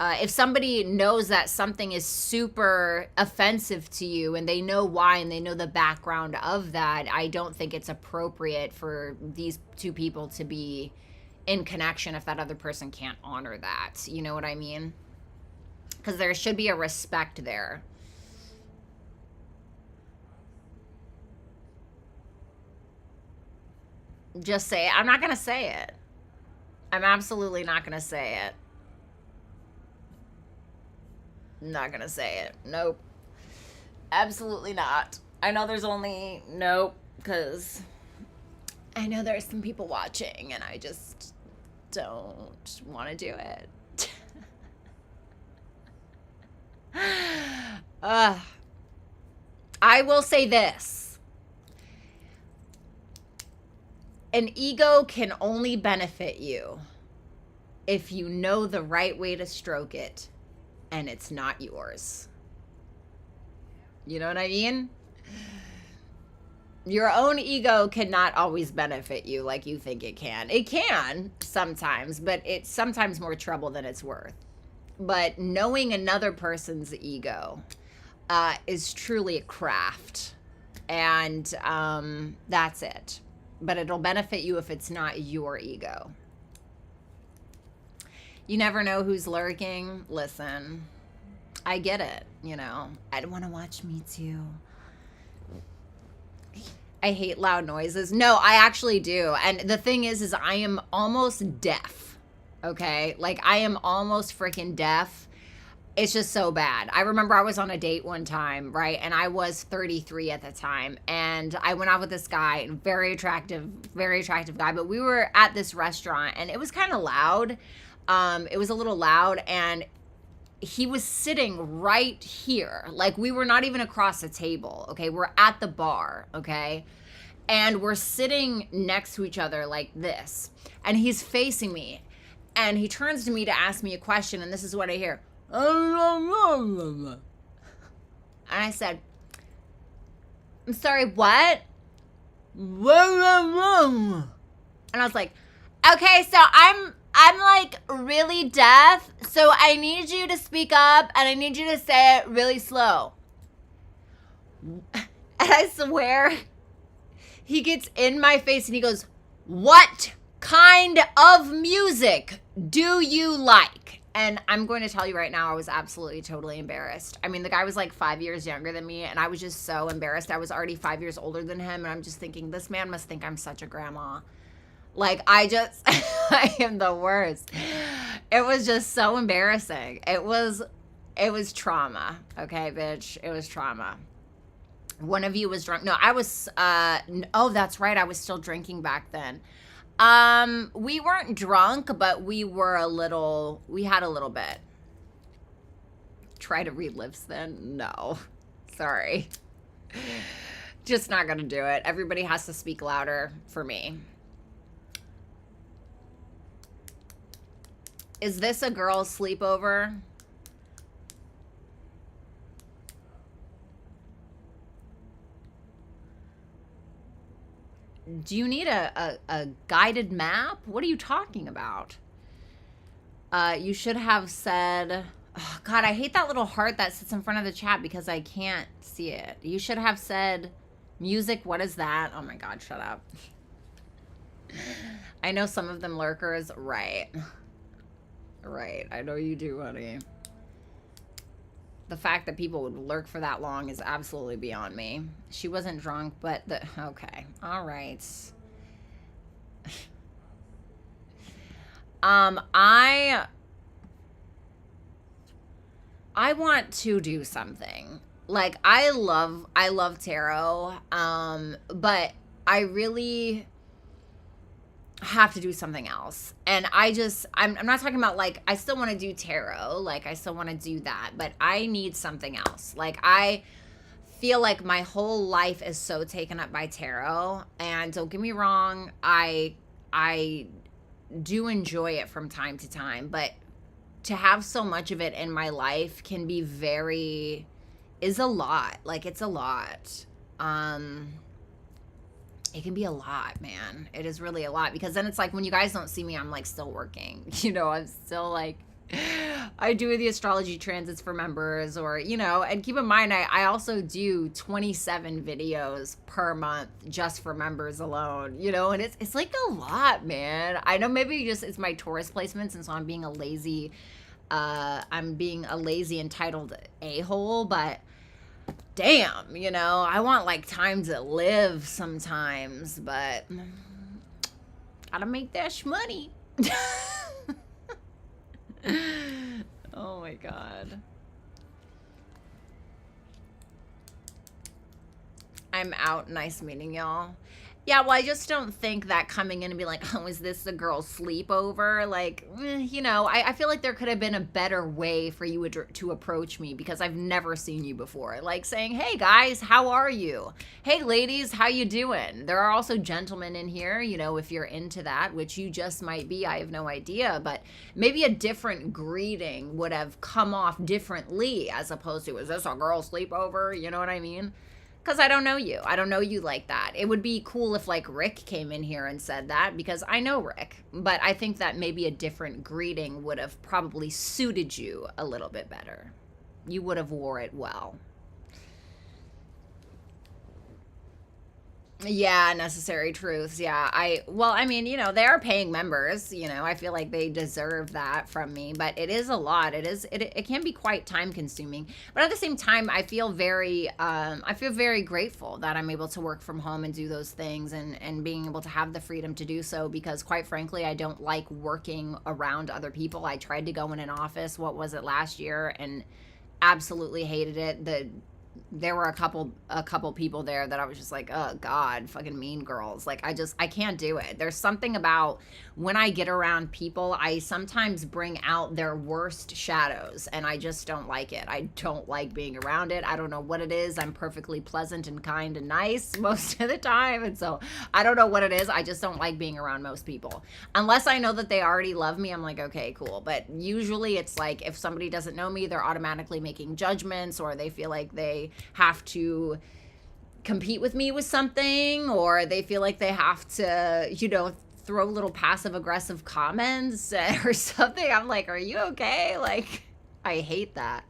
If somebody knows that something is super offensive to you and they know why and they know the background of that, I don't think it's appropriate for these two people to be in connection if that other person can't honor that. You know what I mean? Because there should be a respect there. Just say it. I'm not going to say it. I'm absolutely not going to say it. Not gonna say it. Nope. Absolutely not. I know there's only... Nope. Because I know there's some people watching and I just don't want to do it. I will say this. An ego can only benefit you if you know the right way to stroke it and it's not yours. You know what I mean? Your own ego cannot always benefit you like you think it can. It can sometimes, but it's sometimes more trouble than it's worth. But knowing another person's ego is truly a craft. And that's it. But it'll benefit you if it's not your ego. You never know who's lurking. Listen, I get it, you know. I don't want to watch Me Too. I hate loud noises. No, I actually do. And the thing is I am almost deaf. Okay? Like, I am almost freaking deaf. It's just so bad. I remember I was on a date one time, right? And I was 33 at the time. And I went out with this guy, very attractive guy. But we were at this restaurant and it was kind of loud. It was a little loud, and he was sitting right here. Like, we were not even across the table, okay? We're at the bar, okay? And we're sitting next to each other like this. And he's facing me. And he turns to me to ask me a question, and this is what I hear. And I said, I'm sorry, what? And I was like, okay, so I'm like really deaf, so I need you to speak up and I need you to say it really slow. And I swear, he gets in my face and he goes, what kind of music do you like? And I'm going to tell you right now, I was absolutely totally embarrassed. I mean, the guy was like 5 years younger than me, and I was just so embarrassed. I was already 5 years older than him, and I'm just thinking, this man must think I'm such a grandma. Like, I am the worst. It was just so embarrassing. It was trauma. Okay, bitch. It was trauma. One of you was drunk. No, I was, oh, that's right. I was still drinking back then. We weren't drunk, but we had a little bit. Try to relive then? No. Sorry. Just not gonna do it. Everybody has to speak louder for me. Is this a girl's sleepover? Do you need a guided map? What are you talking about? You should have said, oh God, I hate that little heart that sits in front of the chat because I can't see it. You should have said music. What is that? Oh my God, shut up. I know some of them lurkers. Right. Right. I know you do, honey. The fact that people would lurk for that long is absolutely beyond me. She wasn't drunk, but okay. All right. I want to do something. Like, I love tarot, but I really have to do something else. And I'm not talking about, like, I still want to do tarot, like, I still want to do that, but I need something else. Like, I feel like my whole life is so taken up by tarot, and don't get me wrong, I do enjoy it from time to time, but to have so much of it in my life can be is a lot. Like, it's a lot. It can be a lot, man. It is really a lot, because then it's like when you guys don't see me, I'm like still working. You know, I'm still like, I do the astrology transits for members, or, you know, and keep in mind, I also do 27 videos per month just for members alone, you know, and it's like a lot, man. I know maybe just it's my Taurus placements, and so I'm being a lazy entitled a-hole, but damn, you know, I want like time to live sometimes, but gotta make that money. Oh my God. I'm out. Nice meeting y'all. Yeah, well, I just don't think that coming in and be like, oh, is this the girl's sleepover? Like, I feel like there could have been a better way for you to approach me because I've never seen you before. Like saying, hey guys, how are you? Hey ladies, how you doing? There are also gentlemen in here, if you're into that, which you just might be, I have no idea, but maybe a different greeting would have come off differently as opposed to, is this a girl sleepover? You know what I mean? Because I don't know you. I don't know you like that. It would be cool if like Rick came in here and said that because I know Rick. But I think that maybe a different greeting would have probably suited you a little bit better. You would have wore it well. Yeah, necessary truths. Yeah. They are paying members, I feel like they deserve that from me, but it is a lot. It can be quite time consuming. But at the same time, I feel very grateful that I'm able to work from home and do those things and being able to have the freedom to do so because quite frankly, I don't like working around other people. I tried to go in an office, what was it, last year, and absolutely hated it. There were a couple people there that I was just like, oh God, fucking mean girls. Like I can't do it. There's something about when I get around people, I sometimes bring out their worst shadows and I just don't like it. I don't like being around it. I don't know what it is. I'm perfectly pleasant and kind and nice most of the time. And so I don't know what it is. I just don't like being around most people. Unless I know that they already love me, I'm like, okay, cool. But usually it's like if somebody doesn't know me, they're automatically making judgments or they feel like they have to compete with me with something or they feel like they have to, throw little passive aggressive comments or something. I'm like, are you okay? Like, I hate that.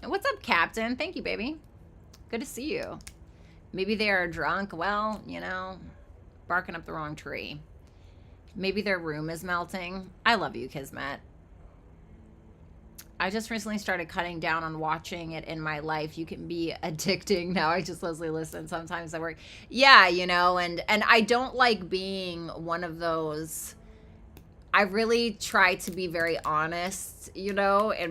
What's up, Captain? Thank you, baby. Good to see you. Maybe they are drunk. Well, barking up the wrong tree. Maybe their room is melting. I love you, Kismet. I just recently started cutting down on watching it in my life. You can be addicting. Now I just mostly listen. Sometimes I work. Yeah, and I don't like being one of those. I really try to be very honest, in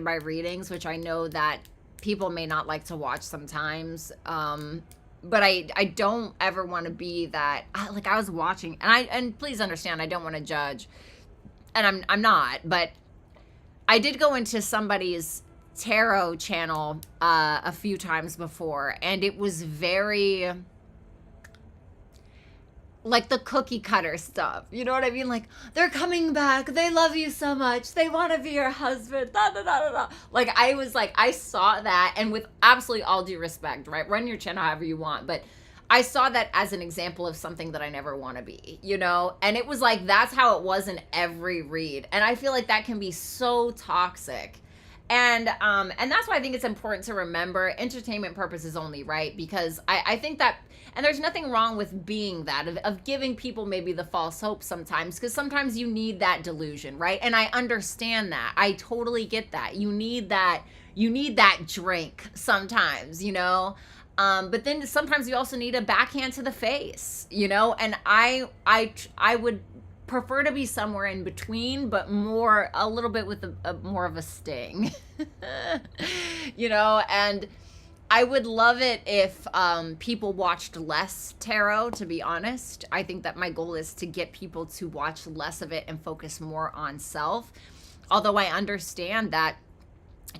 my readings, which I know that people may not like to watch sometimes. But I don't ever want to be that. Like I was watching, and please understand, I don't want to judge, and I'm not, but I did go into somebody's tarot channel a few times before, and it was very like the cookie cutter stuff. You know what I mean? Like, they're coming back. They love you so much. They want to be your husband. Da, da, da, da, da. Like, I was like, I saw that, and with absolutely all due respect, right? Run your channel however you want, but I saw that as an example of something that I never want to be, And it was like, that's how it was in every read. And I feel like that can be so toxic. And that's why I think it's important to remember entertainment purposes only, right? Because I think that, and there's nothing wrong with being that, of giving people maybe the false hope sometimes, because sometimes you need that delusion, right? And I understand that. I totally get that. You need that drink sometimes, but then sometimes you also need a backhand to the face, and I would prefer to be somewhere in between, but a little bit with a more of a sting, and I would love it if people watched less tarot, to be honest. I think that my goal is to get people to watch less of it and focus more on self. Although I understand that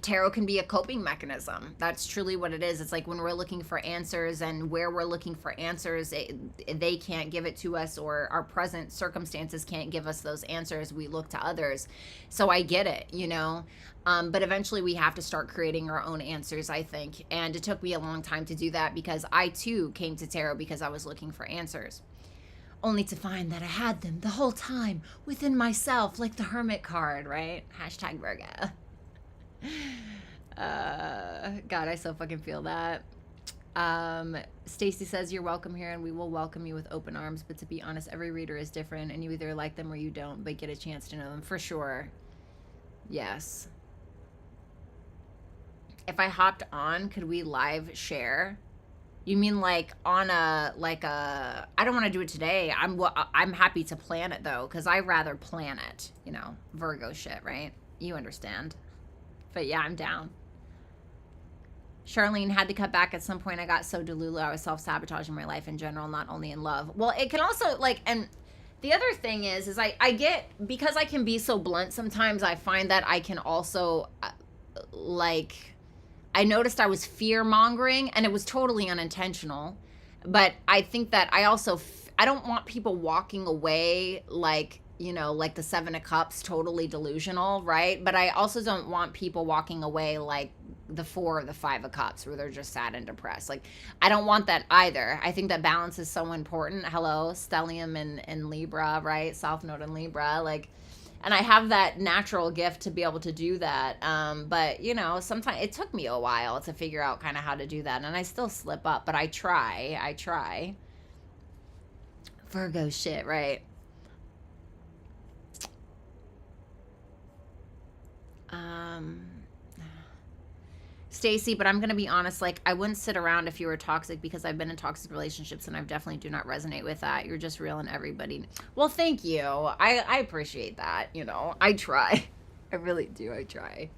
tarot can be a coping mechanism. That's truly what it is. It's like when we're looking for answers and where we're looking for answers, they can't give it to us, or our present circumstances can't give us those answers. We look to others. So I get it, but eventually we have to start creating our own answers, I think. And it took me a long time to do that because I too came to tarot because I was looking for answers, only to find that I had them the whole time within myself, like the Hermit card, right? # Virgo. God, I so fucking feel that. Stacy says, you're welcome here and we will welcome you with open arms, but to be honest, every reader is different and you either like them or you don't, but get a chance to know them for sure. Yes. If I hopped on, could we live share? You mean like on I don't want to do it today. I'm happy to plan it though, because I rather plan it, Virgo shit, right? You understand. But yeah, I'm down. Charlene had to cut back at some point. I got so delulu. I was self-sabotaging my life in general, not only in love. Well, it can also like, and the other thing is I get, because I can be so blunt sometimes, I find that I can also like, I noticed I was fear mongering, and it was totally unintentional. But I think that I also, I don't want people walking away like, you know, like the Seven of Cups, totally delusional, right? But I also don't want people walking away like the Four or the Five of Cups, where they're just sad and depressed. Like, I don't want that either. I think that balance is so important. Hello, stellium in Libra, right? South Node in Libra, like, and I have that natural gift to be able to do that. But you know, sometimes it took me a while to figure out kind of how to do that, and I still slip up, but I try. Virgo shit, right? Stacy, but I'm going to be honest, like, I wouldn't sit around if you were toxic, because I've been in toxic relationships and I definitely do not resonate with that. You're just real and everybody. Well, thank you. I appreciate that. You know, I try. I really do. I try.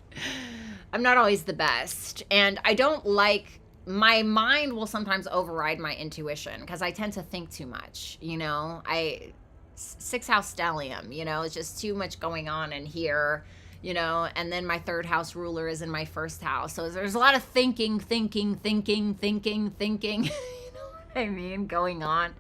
I'm not always the best. And I don't like, my mind will sometimes override my intuition because I tend to think too much. You know, sixth house stellium, you know, it's just too much going on in here. You know, and then my third house ruler is in my first house. So there's a lot of thinking. You know what I mean? Going on.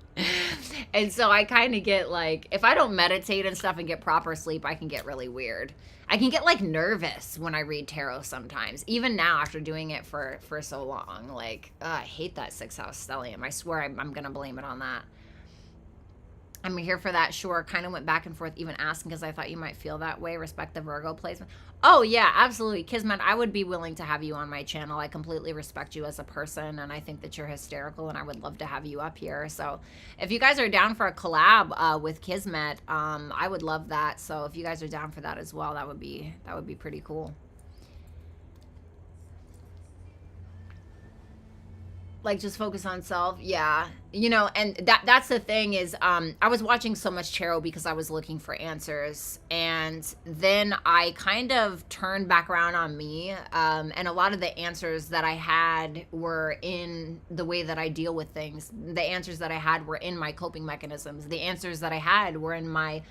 And so I kind of get like, if I don't meditate and stuff and get proper sleep, I can get really weird. I can get like nervous when I read tarot sometimes. Even now, after doing it for so long, like, I hate that sixth house stellium. I swear I'm going to blame it on that. I'm here for that, sure. Kind of went back and forth even asking because I thought you might feel that way. Respect the Virgo placement. Oh, yeah, absolutely. Kismet, I would be willing to have you on my channel. I completely respect you as a person, and I think that you're hysterical, and I would love to have you up here. So if you guys are down for a collab with Kismet, I would love that. So if you guys are down for that as well, that would be pretty cool. Like, just focus on self. Yeah, you know, and that's the thing is, I was watching so much tarot because I was looking for answers, and then I kind of turned back around on me, and a lot of the answers that I had were in the way that I deal with things. The answers that I had were in my coping mechanisms. The answers that I had were in my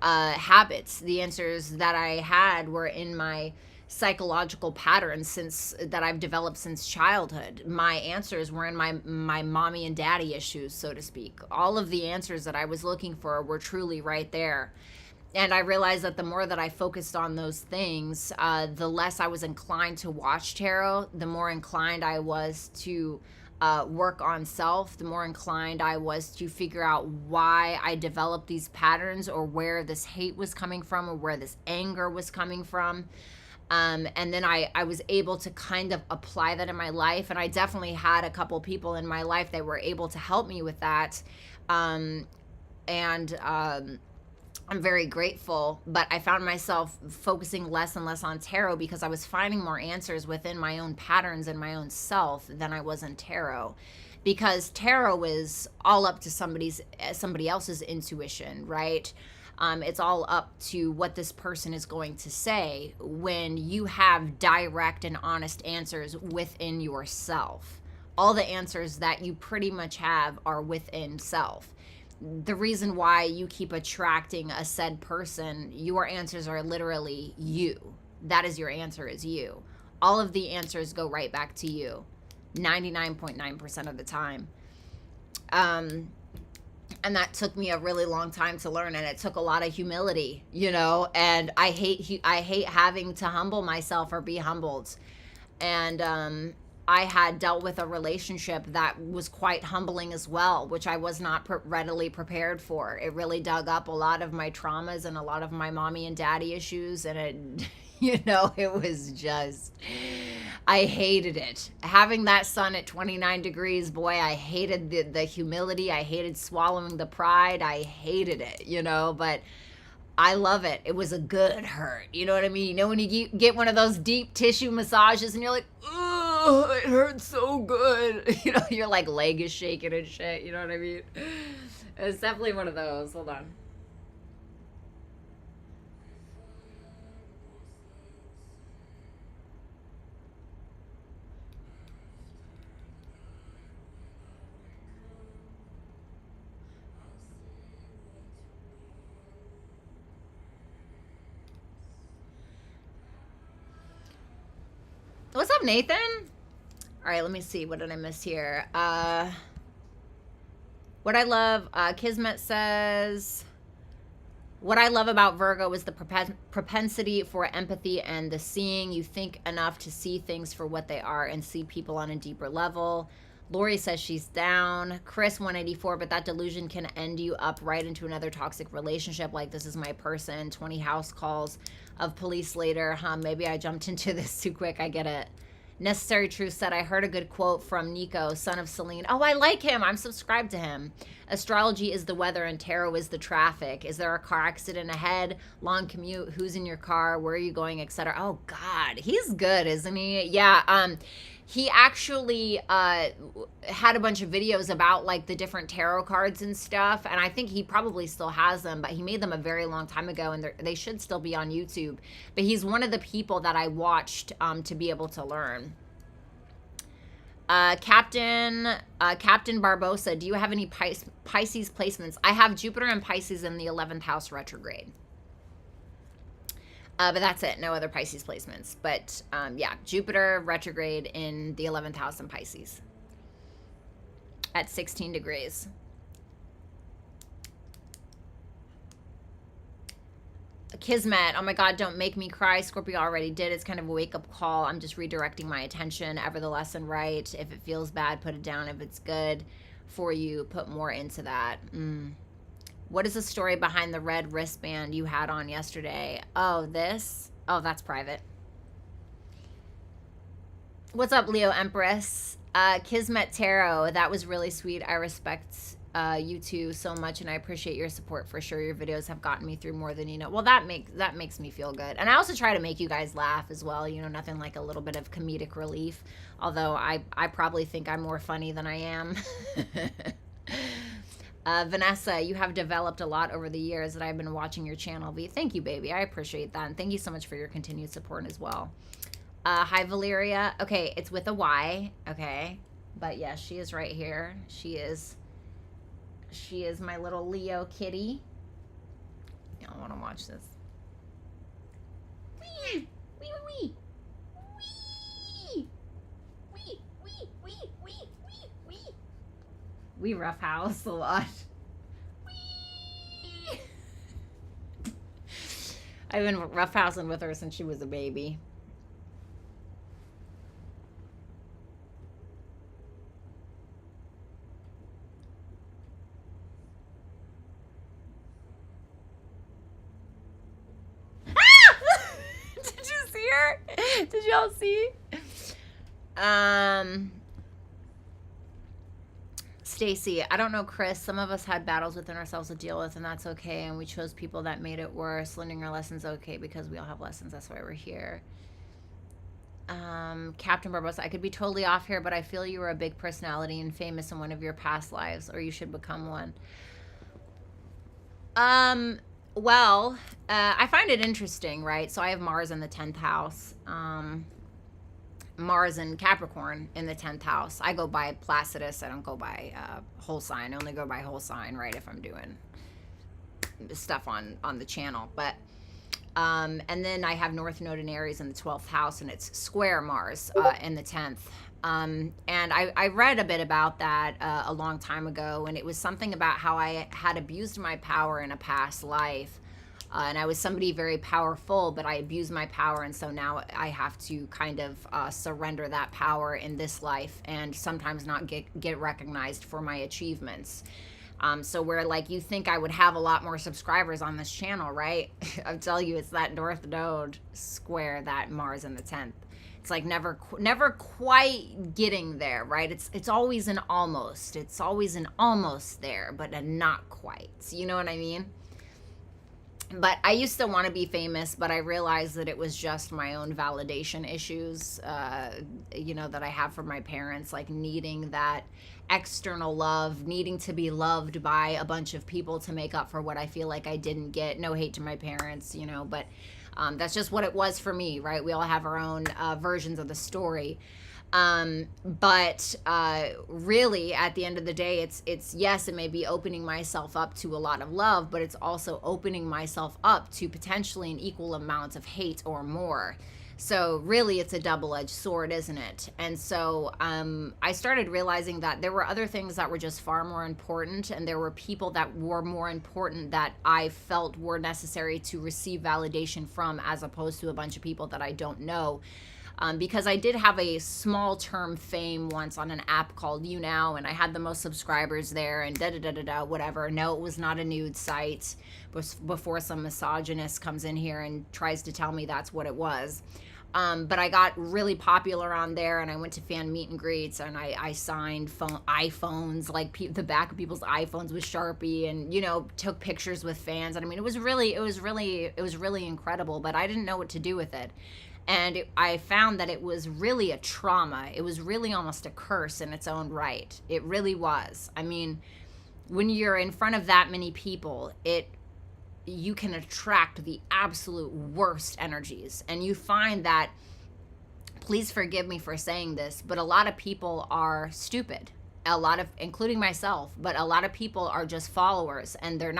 habits. The answers that I had were in my psychological patterns that I've developed since childhood. My answers were in my mommy and daddy issues, so to speak. All of the answers that I was looking for were truly right there. And I realized that the more that I focused on those things, the less I was inclined to watch tarot, the more inclined I was to work on self, the more inclined I was to figure out why I developed these patterns, or where this hate was coming from, or where this anger was coming from. And then I was able to kind of apply that in my life. And I definitely had a couple people in my life that were able to help me with that. I'm very grateful, but I found myself focusing less and less on tarot because I was finding more answers within my own patterns and my own self than I was in tarot. Because tarot is all up to somebody else's intuition, right? It's all up to what this person is going to say, when you have direct and honest answers within yourself. All the answers that you pretty much have are within self. The reason why you keep attracting a said person, your answers are literally you. That is your answer, is you. All of the answers go right back to you, 99.9% of the time. And that took me a really long time to learn, and it took a lot of humility, you know, and I hate having to humble myself or be humbled. And I had dealt with a relationship that was quite humbling as well, which I was not readily prepared for. It really dug up a lot of my traumas and a lot of my mommy and daddy issues, and it you know, it was just, I hated it. Having that sun at 29 degrees, boy, I hated the humility. I hated swallowing the pride. I hated it, you know, but I love it. It was a good hurt. You know what I mean? You know, when you get one of those deep tissue massages and you're like, oh, it hurts so good. You know, your like leg is shaking and shit. You know what I mean? It's definitely one of those. Hold on. What's up, Nathan? All right, let me see. What did I miss here? What I love, Kismet says, what I love about Virgo is the propensity for empathy and the seeing. You think enough to see things for what they are and see people on a deeper level. Lori says she's down. Chris 184, but that delusion can end you up right into another toxic relationship. Like, this is my person. 20 house calls of police later. Maybe I jumped into this too quick. I get it. Necessary Truth said, I heard a good quote from Nico, son of Celine. Oh, I like him. I'm subscribed to him. Astrology is the weather and tarot is the traffic. Is there a car accident ahead? Long commute? Who's in your car? Where are you going? Etc. Oh, God. He's good, isn't he? Yeah. He actually had a bunch of videos about like the different tarot cards and stuff. And I think he probably still has them, but he made them a very long time ago and they should still be on YouTube. But he's one of the people that I watched to be able to learn. Captain Barbosa, do you have any Pisces placements? I have Jupiter and Pisces in the 11th house retrograde. But that's it. No other Pisces placements. But yeah, Jupiter retrograde in the 11th house in Pisces at 16 degrees. Kismet, oh my God, don't make me cry. Scorpio already did. It's kind of a wake-up call. I'm just redirecting my attention. Ever the lesson right. If it feels bad, put it down. If it's good for you, put more into that. What is the story behind the red wristband you had on yesterday? Oh, this? Oh, that's private. What's up, Leo Empress? Kismet Tarot, that was really sweet. I respect you two so much, and I appreciate your support for sure. Your videos have gotten me through more than you know. Well, that makes me feel good. And I also try to make you guys laugh as well. You know, nothing like a little bit of comedic relief. Although I probably think I'm more funny than I am. Vanessa, you have developed a lot over the years that I've been watching your channel. Thank you, baby. I appreciate that. And thank you so much for your continued support as well. Hi, Valeria. Okay, it's with a Y. Okay. But yeah, she is right here. She is my little Leo kitty. Y'all want to watch this? Wee! Wee, wee, wee! Wee! Wee, wee, wee, wee, wee! We roughhouse a lot. Wee! I've been roughhousing with her since she was a baby. Did y'all see? Stacy, I don't know, Chris. Some of us had battles within ourselves to deal with, and that's okay. And we chose people that made it worse. Learning our lessons okay because we all have lessons. That's why we're here. Captain Barbosa, I could be totally off here, but I feel you were a big personality and famous in one of your past lives, or you should become one. Well, I find it interesting, right? So I have Mars in the 10th house. Mars and Capricorn in the 10th house. I go by Placidus. I don't go by whole sign. I only go by whole sign, right, if I'm doing stuff on the channel. But and then I have North Node in Aries in the 12th house, and it's square Mars in the 10th. And I read a bit about that a long time ago, and it was something about how I had abused my power in a past life. And I was somebody very powerful, but I abused my power, and so now I have to kind of surrender that power in this life and sometimes not get recognized for my achievements. So where, like, you think I would have a lot more subscribers on this channel, right? I'll tell you, it's that North Node square, that Mars in the 10th. It's like never quite getting there, right? It's always an almost. It's always an almost there, but a not quite. So you know what I mean? But I used to want to be famous, but I realized that it was just my own validation issues, you know, that I have from my parents, like needing that external love, needing to be loved by a bunch of people to make up for what I feel like I didn't get. No hate to my parents, you know, but that's just what it was for me, right? We all have our own versions of the story. But really at the end of the day, it's yes, it may be opening myself up to a lot of love, but it's also opening myself up to potentially an equal amount of hate or more. So really it's a double-edged sword, isn't it? And so I started realizing that there were other things that were just far more important, and there were people that were more important that I felt were necessary to receive validation from, as opposed to a bunch of people that I don't know. Because I did have a small term fame once on an app called YouNow, and I had the most subscribers there, and whatever. No, it was not a nude site. Before some misogynist comes in here and tries to tell me that's what it was. But I got really popular on there, and I went to fan meet and greets, and I signed iPhones, like the back of people's iPhones with Sharpie, and took pictures with fans. And I mean, it was really incredible. But I didn't know what to do with it. And I found that it was really a trauma. It was really almost a curse in its own right. It really was. I mean, when you're in front of that many people, you can attract the absolute worst energies. And you find that, please forgive me for saying this, but a lot of people are stupid. Including myself, but a lot of people are just followers, and they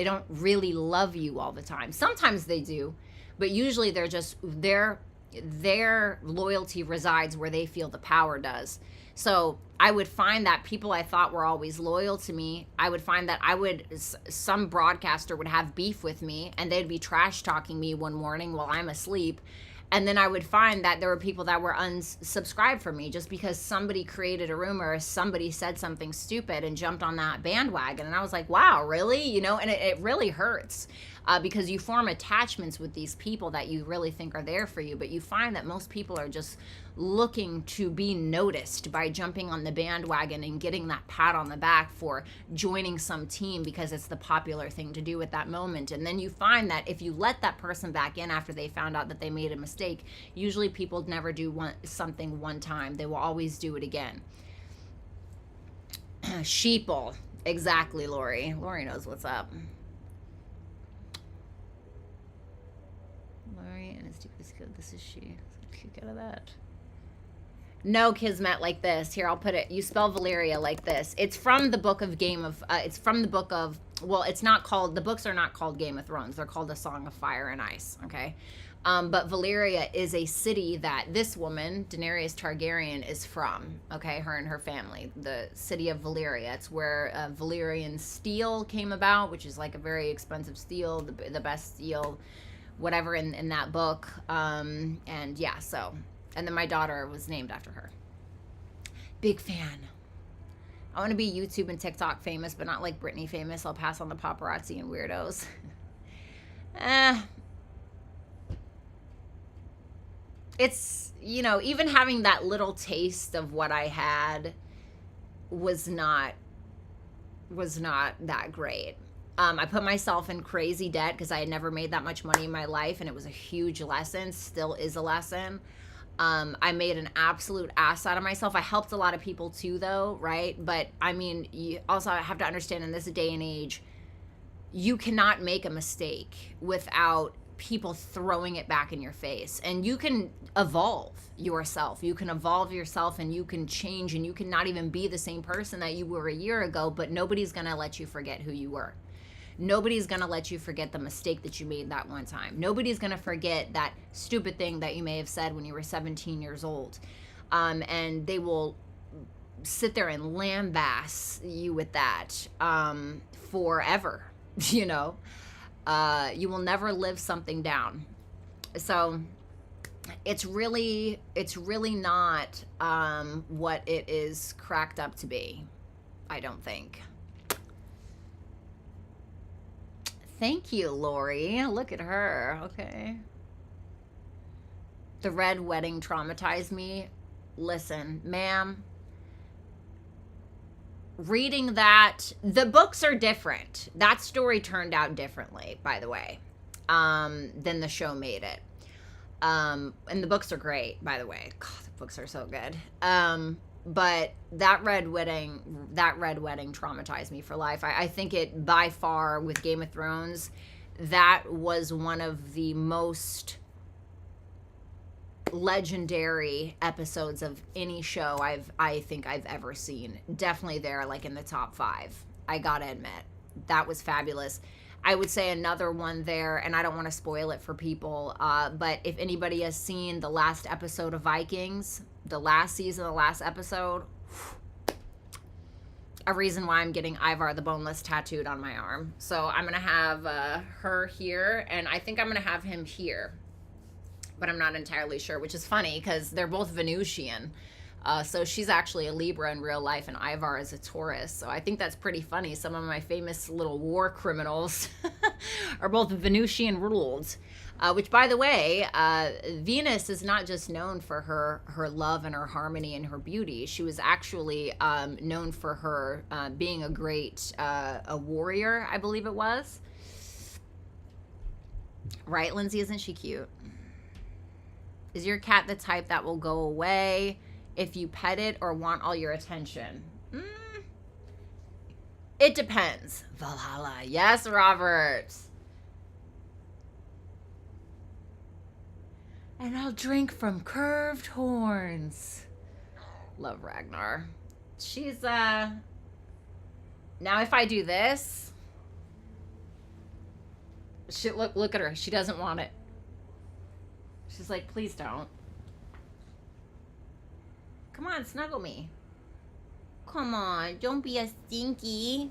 don't really love you all the time. Sometimes they do. But usually they're just, their loyalty resides where they feel the power does. So I would find that people I thought were always loyal to me, I would find that some broadcaster would have beef with me, and they'd be trash talking me one morning while I'm asleep. And then I would find that there were people that were unsubscribed from me just because somebody created a rumor, somebody said something stupid and jumped on that bandwagon. And I was like, wow, really? And it really hurts because you form attachments with these people that you really think are there for you. But you find that most people are just looking to be noticed by jumping on the bandwagon and getting that pat on the back for joining some team because it's the popular thing to do at that moment. And then you find that if you let that person back in after they found out that they made a mistake, usually people never do something one time. They will always do it again. Sheeple. Exactly, Lori. Lori knows what's up. Lori and his deepest good. This is she. Let's kick out of that. No, Kismet, like this. Here, I'll put it. You spell Valyria like this. It's from the book of well, it's not called, the books are not called Game of Thrones. They're called A Song of Fire and Ice, okay? But Valyria is a city that this woman, Daenerys Targaryen, is from, okay? Her and her family. The city of Valyria. It's where Valyrian steel came about, which is like a very expensive steel, the best steel, whatever in that book. And yeah, so... And then my daughter was named after her. Big fan. I want to be YouTube and TikTok famous, but not like Britney famous. I'll pass on the paparazzi and weirdos. It's, even having that little taste of what I had was not that great. I put myself in crazy debt because I had never made that much money in my life, and it was a huge lesson, still is a lesson. I made an absolute ass out of myself. I helped a lot of people too, though, right? But I mean, you also have to understand in this day and age, you cannot make a mistake without people throwing it back in your face. And you can evolve yourself. You can evolve yourself, and you can change, and you can not even be the same person that you were a year ago, but nobody's going to let you forget who you were. Nobody's going to let you forget the mistake that you made that one time. Nobody's going to forget that stupid thing that you may have said when you were 17 years old. And they will sit there and lambaste you with that forever, You will never live something down. So it's really not what it is cracked up to be, I don't think. Thank you, Lori. Look at her. Okay. The red wedding traumatized me. Listen, ma'am. Reading that, the books are different. That story turned out differently, by the way, than the show made it. And the books are great, by the way. God, the books are so good. But that red wedding traumatized me for life. I think it, by far, with Game of Thrones, that was one of the most legendary episodes of any show I think I've ever seen. Definitely there, like in the top 5. I gotta admit, that was fabulous. I would say another one there, and I don't want to spoil it for people, but if anybody has seen the last episode of Vikings, the last season, the last episode, a reason why I'm getting Ivar the Boneless tattooed on my arm. So I'm going to have her here, and I think I'm going to have him here, but I'm not entirely sure, which is funny because they're both Venusian. So she's actually a Libra in real life, and Ivar is a Taurus. So I think that's pretty funny. Some of my famous little war criminals are both Venusian ruled. Which, by the way, Venus is not just known for her love and her harmony and her beauty. She was actually known for her being a great a warrior, I believe it was. Right, Lindsay? Isn't she cute? Is your cat the type that will go away if you pet it or want all your attention? It depends. Valhalla. Yes, Robert. And I'll drink from curved horns. Love Ragnar. She's, now if I do this, look at her. She doesn't want it. She's like, please don't. Come on, snuggle me. Come on, don't be a stinky.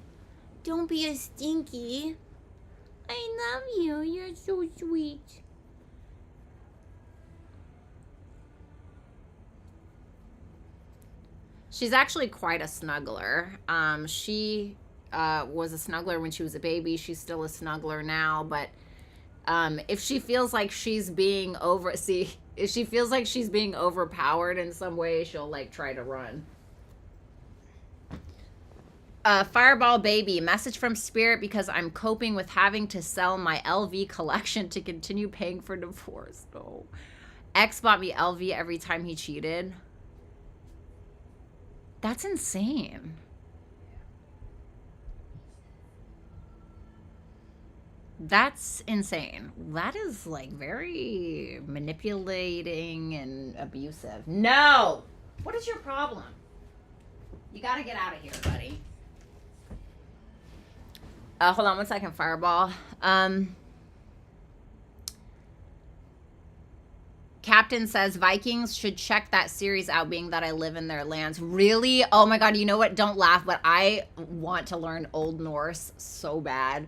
Don't be a stinky. I love you. You're so sweet. She's actually quite a snuggler. She was a snuggler when she was a baby. She's still a snuggler now, but if she feels like she's being if she feels like she's being overpowered in some way, she'll like try to run. Fireball baby, message from spirit because I'm coping with having to sell my LV collection to continue paying for divorce. No. Ex bought me LV every time he cheated. That's insane. That's insane. That is like very manipulating and abusive. No! What is your problem? You gotta get out of here, buddy. Hold on one second, Fireball. Captain says Vikings should check that series out, being that I live in their lands. Really? Oh my God, you know what? Don't laugh, but I want to learn Old Norse so bad.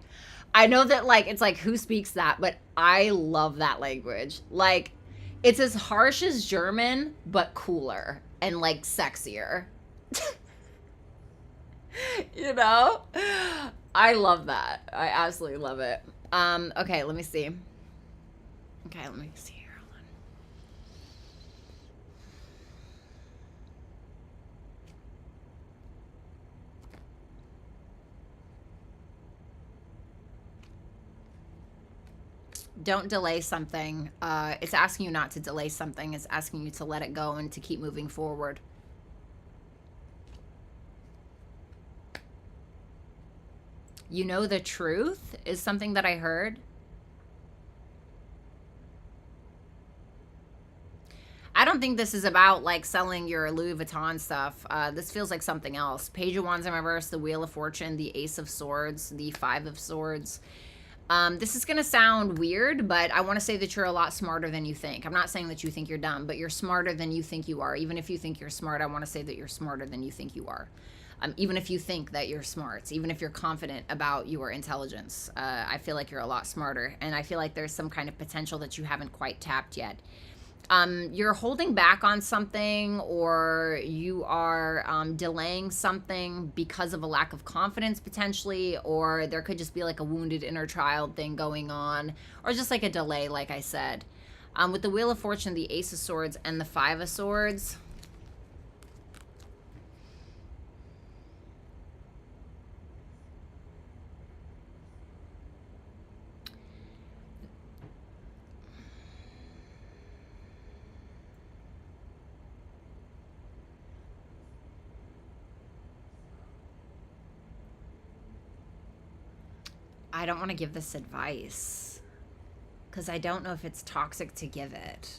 I know that like it's like who speaks that, but I love that language. Like it's as harsh as German, but cooler and like sexier. You know? I love that. I absolutely love it. Okay, let me see. Okay, let me see. Don't delay something. It's asking you not to delay something. It's asking you to let it go and to keep moving forward. You know the truth is something that I heard. I don't think this is about like selling your Louis Vuitton stuff. This feels like something else. Page of Wands in reverse, the Wheel of Fortune, the Ace of Swords, the Five of Swords. This is going to sound weird, but I want to say that you're a lot smarter than you think. I'm not saying that you think you're dumb, but you're smarter than you think you are. Even if you think you're smart, I want to say that you're smarter than you think you are. Even if you think that you're smart, even if you're confident about your intelligence, I feel like you're a lot smarter. And I feel like there's some kind of potential that you haven't quite tapped yet. You're holding back on something, or you are delaying something because of a lack of confidence potentially, or there could just be like a wounded inner child thing going on, or just like a delay, like I said. With the Wheel of Fortune, the Ace of Swords, and the Five of Swords, I don't want to give this advice because I don't know if it's toxic to give it.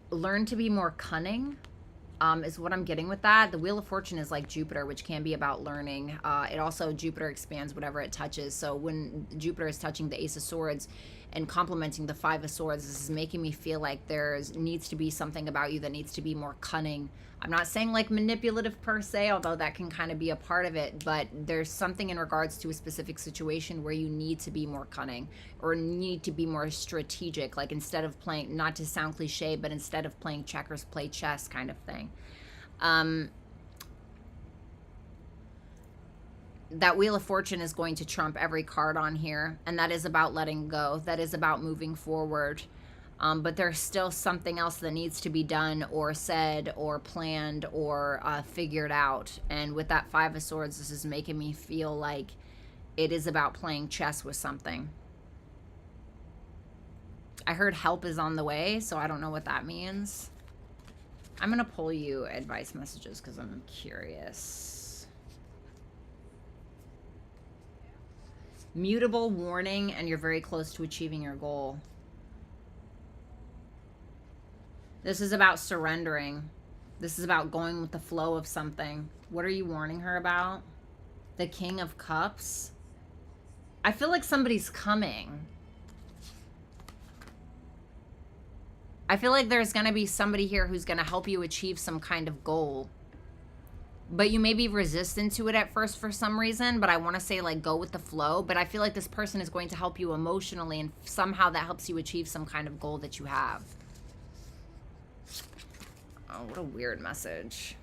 Learn to be more cunning. is what I'm getting with that. The Wheel of Fortune is like Jupiter, which can be about learning. It also, Jupiter expands whatever it touches. So when Jupiter is touching the Ace of Swords and complementing the Five of Swords, this is making me feel like there's needs to be something about you that needs to be more cunning. I'm not saying like manipulative per se, although that can kind of be a part of it, but there's something in regards to a specific situation where you need to be more cunning or need to be more strategic. Like instead of playing, not to sound cliche, but instead of playing checkers, play chess kind of thing. That Wheel of Fortune is going to trump every card on here, and that is about letting go. That is about moving forward. But there's still something else that needs to be done or said or planned or figured out. And with that Five of Swords, this is making me feel like it is about playing chess with something. I heard help is on the way, so I don't know what that means. I'm going to pull you advice messages because I'm curious. Mutable warning, and you're very close to achieving your goal. This is about surrendering. This is about going with the flow of something. What are you warning her about? The King of Cups. I feel like somebody's coming. I feel like there's going to be somebody here who's going to help you achieve some kind of goal. But you may be resistant to it at first for some reason, but I want to say like go with the flow. But I feel like this person is going to help you emotionally, and somehow that helps you achieve some kind of goal that you have. Oh, what a weird message.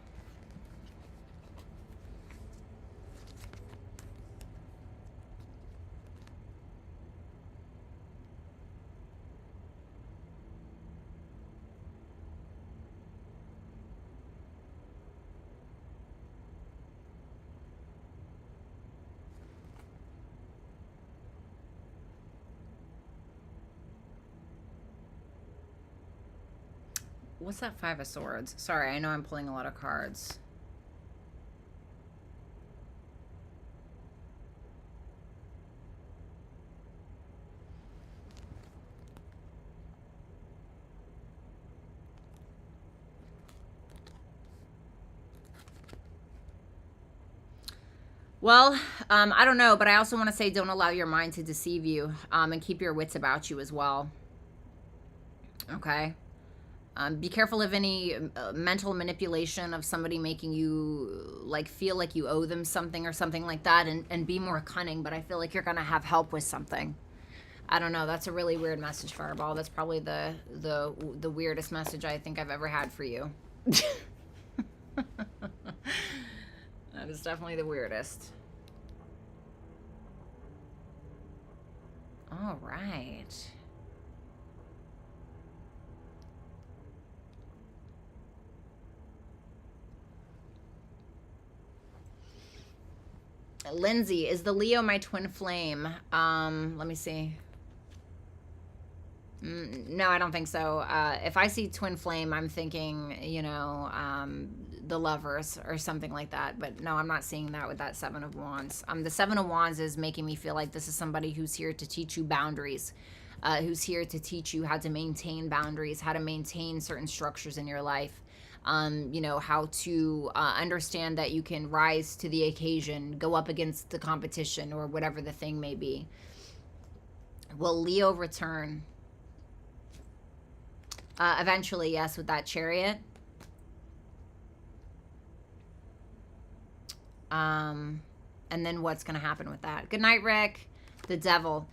What's that Five of Swords? Sorry, I know I'm pulling a lot of cards. Well, I don't know, but I also want to say don't allow your mind to deceive you, and keep your wits about you as well. Okay? Be careful of any mental manipulation of somebody making you like feel like you owe them something or something like that, and be more cunning, but I feel like you're going to have help with something. I don't know. That's a really weird message, Fireball. That's probably the weirdest message I think I've ever had for you. That is definitely the weirdest. All right. Lindsay, is the Leo my twin flame? Let me see. No, I don't think so. If I see twin flame, I'm thinking, you know, the Lovers or something like that. But no, I'm not seeing that with that Seven of Wands. The Seven of Wands is making me feel like this is somebody who's here to teach you boundaries, who's here to teach you how to maintain boundaries, how to maintain certain structures in your life. You know, how to understand that you can rise to the occasion, go up against the competition or whatever the thing may be. Will Leo return? Eventually, yes, with that Chariot. And then what's going to happen with that? Good night, Rick. The Devil.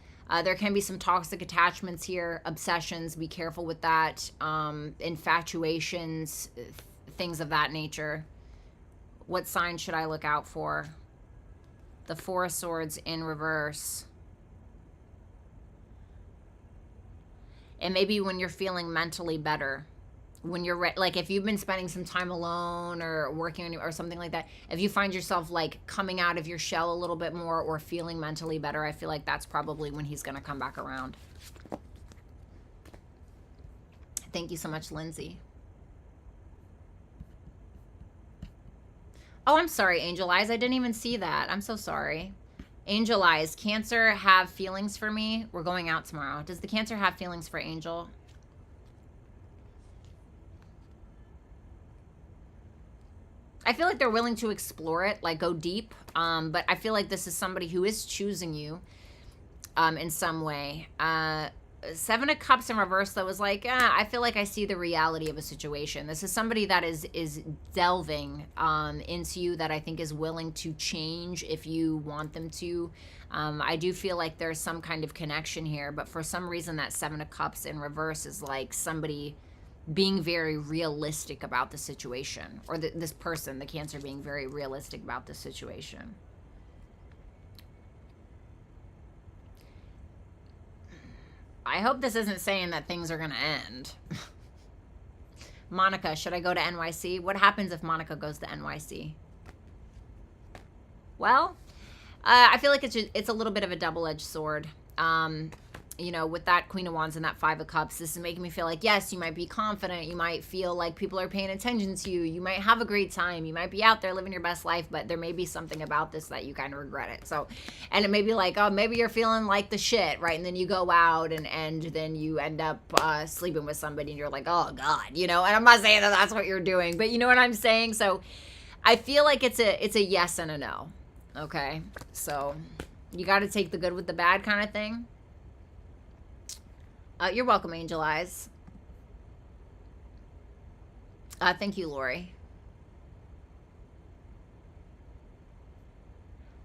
There can be some toxic attachments here, obsessions. Be careful with that. Infatuations, things of that nature. What sign should I look out for? The Four of Swords in reverse. And maybe when you're feeling mentally better, when you're like if you've been spending some time alone or working or something like that, if you find yourself like coming out of your shell a little bit more or feeling mentally better, I feel like that's probably when he's going to come back around. Thank you so much, Lindsay. Oh, I'm sorry, Angel Eyes. I didn't even see that. I'm so sorry. Angel Eyes, Cancer have feelings for me? We're going out tomorrow. Does the Cancer have feelings for Angel? I feel like they're willing to explore it, like go deep. But I feel like this is somebody who is choosing you in some way. Seven of Cups in reverse, though, is like, I feel like I see the reality of a situation. This is somebody that is delving into you, that I think is willing to change if you want them to. I do feel like there's some kind of connection here, but for some reason that Seven of Cups in reverse is like somebody being very realistic about the situation, or this person, the Cancer, being very realistic about the situation. I hope this isn't saying that things are going to end. Monica, should I go to NYC? What happens if Monica goes to NYC? Well, I feel like it's a little bit of a double-edged sword. You know, with that Queen of Wands and that Five of Cups, this is making me feel like, yes, you might be confident. You might feel like people are paying attention to you. You might have a great time. You might be out there living your best life, but there may be something about this that you kind of regret it. So, and it may be like, oh, maybe you're feeling like the shit, right? And then you go out and then you end up sleeping with somebody and you're like, oh God, you know, and I'm not saying that that's what you're doing, but you know what I'm saying? So I feel like it's a yes and a no. Okay. So you got to take the good with the bad kind of thing. You're welcome, Angel Eyes. Thank you, Lori.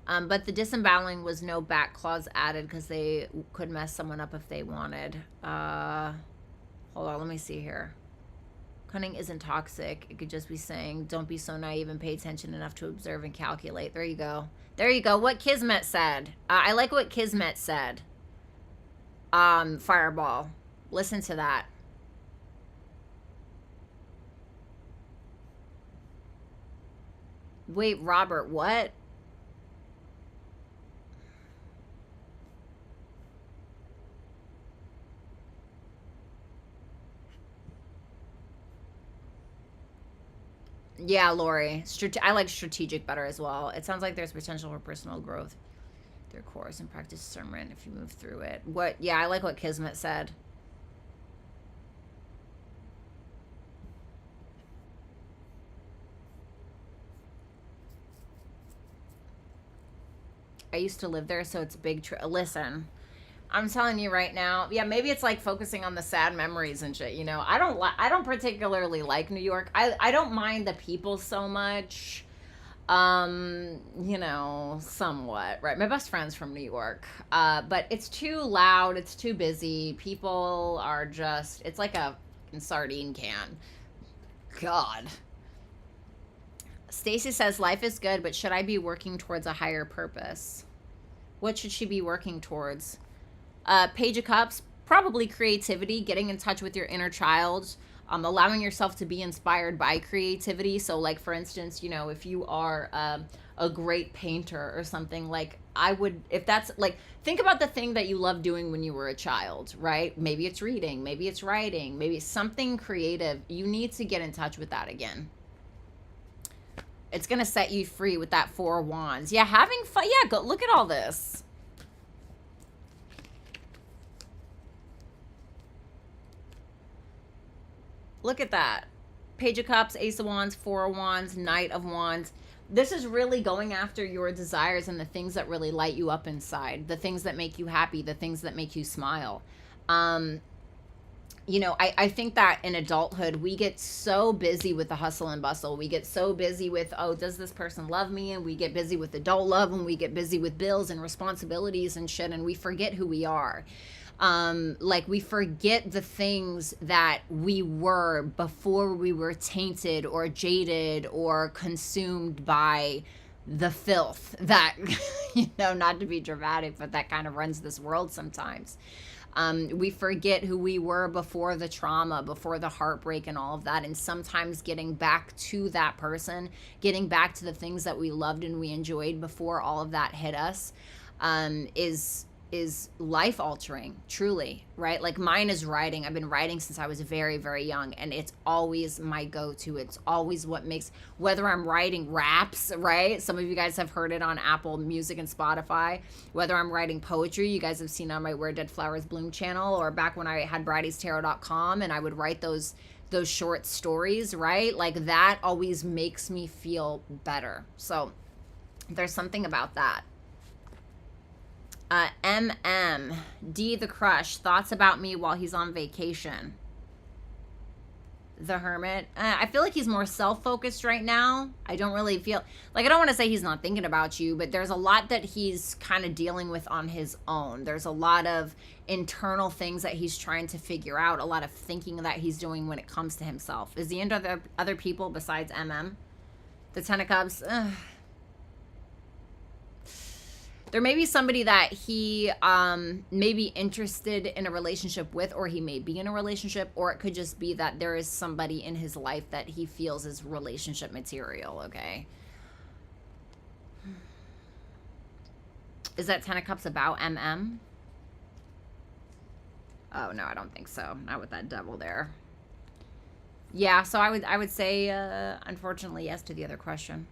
But the disemboweling was no back clause added because they could mess someone up if they wanted. Hold on, let me see here. Cunning isn't toxic. It could just be saying, don't be so naive and pay attention enough to observe and calculate. There you go. There you go. What Kismet said. I like what Kismet said. Fireball. Listen to that. Wait, Robert, what? Yeah, Lori. I like strategic better as well. It sounds like there's potential for personal growth. Their course and practice discernment if you move through it. What? Yeah, I like what Kismet said. I used to live there, so it's a big listen, I'm telling you right now, yeah, maybe it's like focusing on the sad memories and shit, you know. I don't particularly like New York. I don't mind the people so much. You know, somewhat, right? My best friend's from New York, but it's too loud, it's too busy. People are just, it's like a sardine can. God. Stacy says, life is good, but should I be working towards a higher purpose? What should she be working towards? Page of Cups, probably creativity, getting in touch with your inner child, allowing yourself to be inspired by creativity. So like, for instance, you know, if you are a great painter or something, like I would, if that's like, think about the thing that you loved doing when you were a child, right? Maybe it's reading, maybe it's writing, maybe it's something creative. You need to get in touch with that again. It's going to set you free with that Four of Wands. Yeah, having fun. Yeah, go look at all this. Look at that. Page of Cups, Ace of Wands, Four of Wands, Knight of Wands. This is really going after your desires and the things that really light you up inside, the things that make you happy, the things that make you smile. You know, I think that in adulthood, we get so busy with the hustle and bustle. We get so busy with, oh, does this person love me? And we get busy with adult love, and we get busy with bills and responsibilities and shit, and we forget who we are. Like we forget the things that we were before we were tainted or jaded or consumed by the filth that, you know, not to be dramatic, but that kind of runs this world sometimes. We forget who we were before the trauma, before the heartbreak and all of that. And sometimes getting back to that person, getting back to the things that we loved and we enjoyed before all of that hit us, is life altering, truly, right? Like mine is writing. I've been writing since I was very, very young, and it's always my go-to. It's always what makes, whether I'm writing raps, right? Some of you guys have heard it on Apple Music and Spotify. Whether I'm writing poetry, you guys have seen on my Where Dead Flowers Bloom channel, or back when I had Bridie'sTarot.com, and I would write those those short stories, right? Like that always makes me feel better. So there's something about that. D, the crush, thoughts about me while he's on vacation. The Hermit. I feel like he's more self-focused right now. I don't really feel like, I don't want to say he's not thinking about you, but there's a lot that he's kind of dealing with on his own. There's a lot of internal things that he's trying to figure out, a lot of thinking that he's doing when it comes to himself. Is he into other people besides The Ten of Cups. There may be somebody that he may be interested in a relationship with, or he may be in a relationship, or it could just be that there is somebody in his life that he feels is relationship material, okay? Is that Ten of Cups about MM? Oh, no, I don't think so. Not with that devil there. Yeah, so I would say, unfortunately, yes to the other question.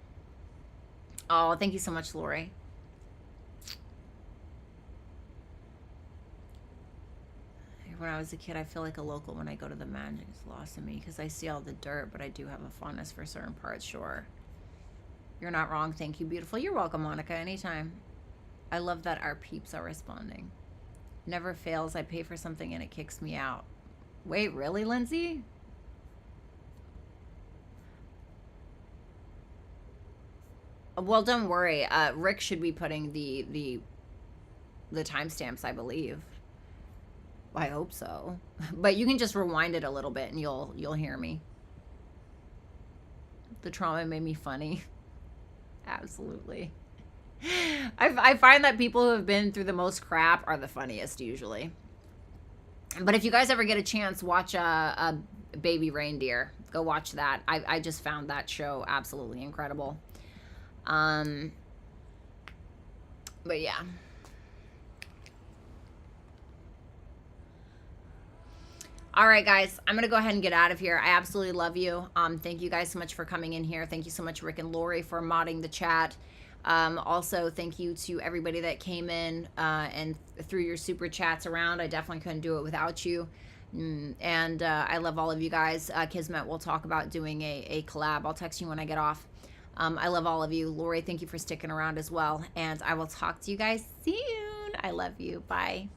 Oh, thank you so much, Lori. When I was a kid, I feel like a local when I go to the magic is lost in me because I see all the dirt, but I do have a fondness for certain parts, sure. You're not wrong. Thank you, beautiful. You're welcome, Monica, anytime. I love that our peeps are responding. Never fails. I pay for something and it kicks me out. Wait, really, Lindsay? Well, don't worry. Rick should be putting the timestamps, I believe. I hope so. But you can just rewind it a little bit and you'll hear me. The trauma made me funny. Absolutely. I find that people who have been through the most crap are the funniest usually. But if you guys ever get a chance, watch a Baby Reindeer. Go watch that. I just found that show absolutely incredible. But yeah. All right, guys, I'm going to go ahead and get out of here. I absolutely love you. Thank you guys so much for coming in here. Thank you so much, Rick and Lori, for modding the chat. Also, thank you to everybody that came in and threw your super chats around. I definitely couldn't do it without you. And I love all of you guys. Kismet, we'll talk about doing a collab. I'll text you when I get off. I love all of you. Lori, thank you for sticking around as well. And I will talk to you guys soon. I love you. Bye.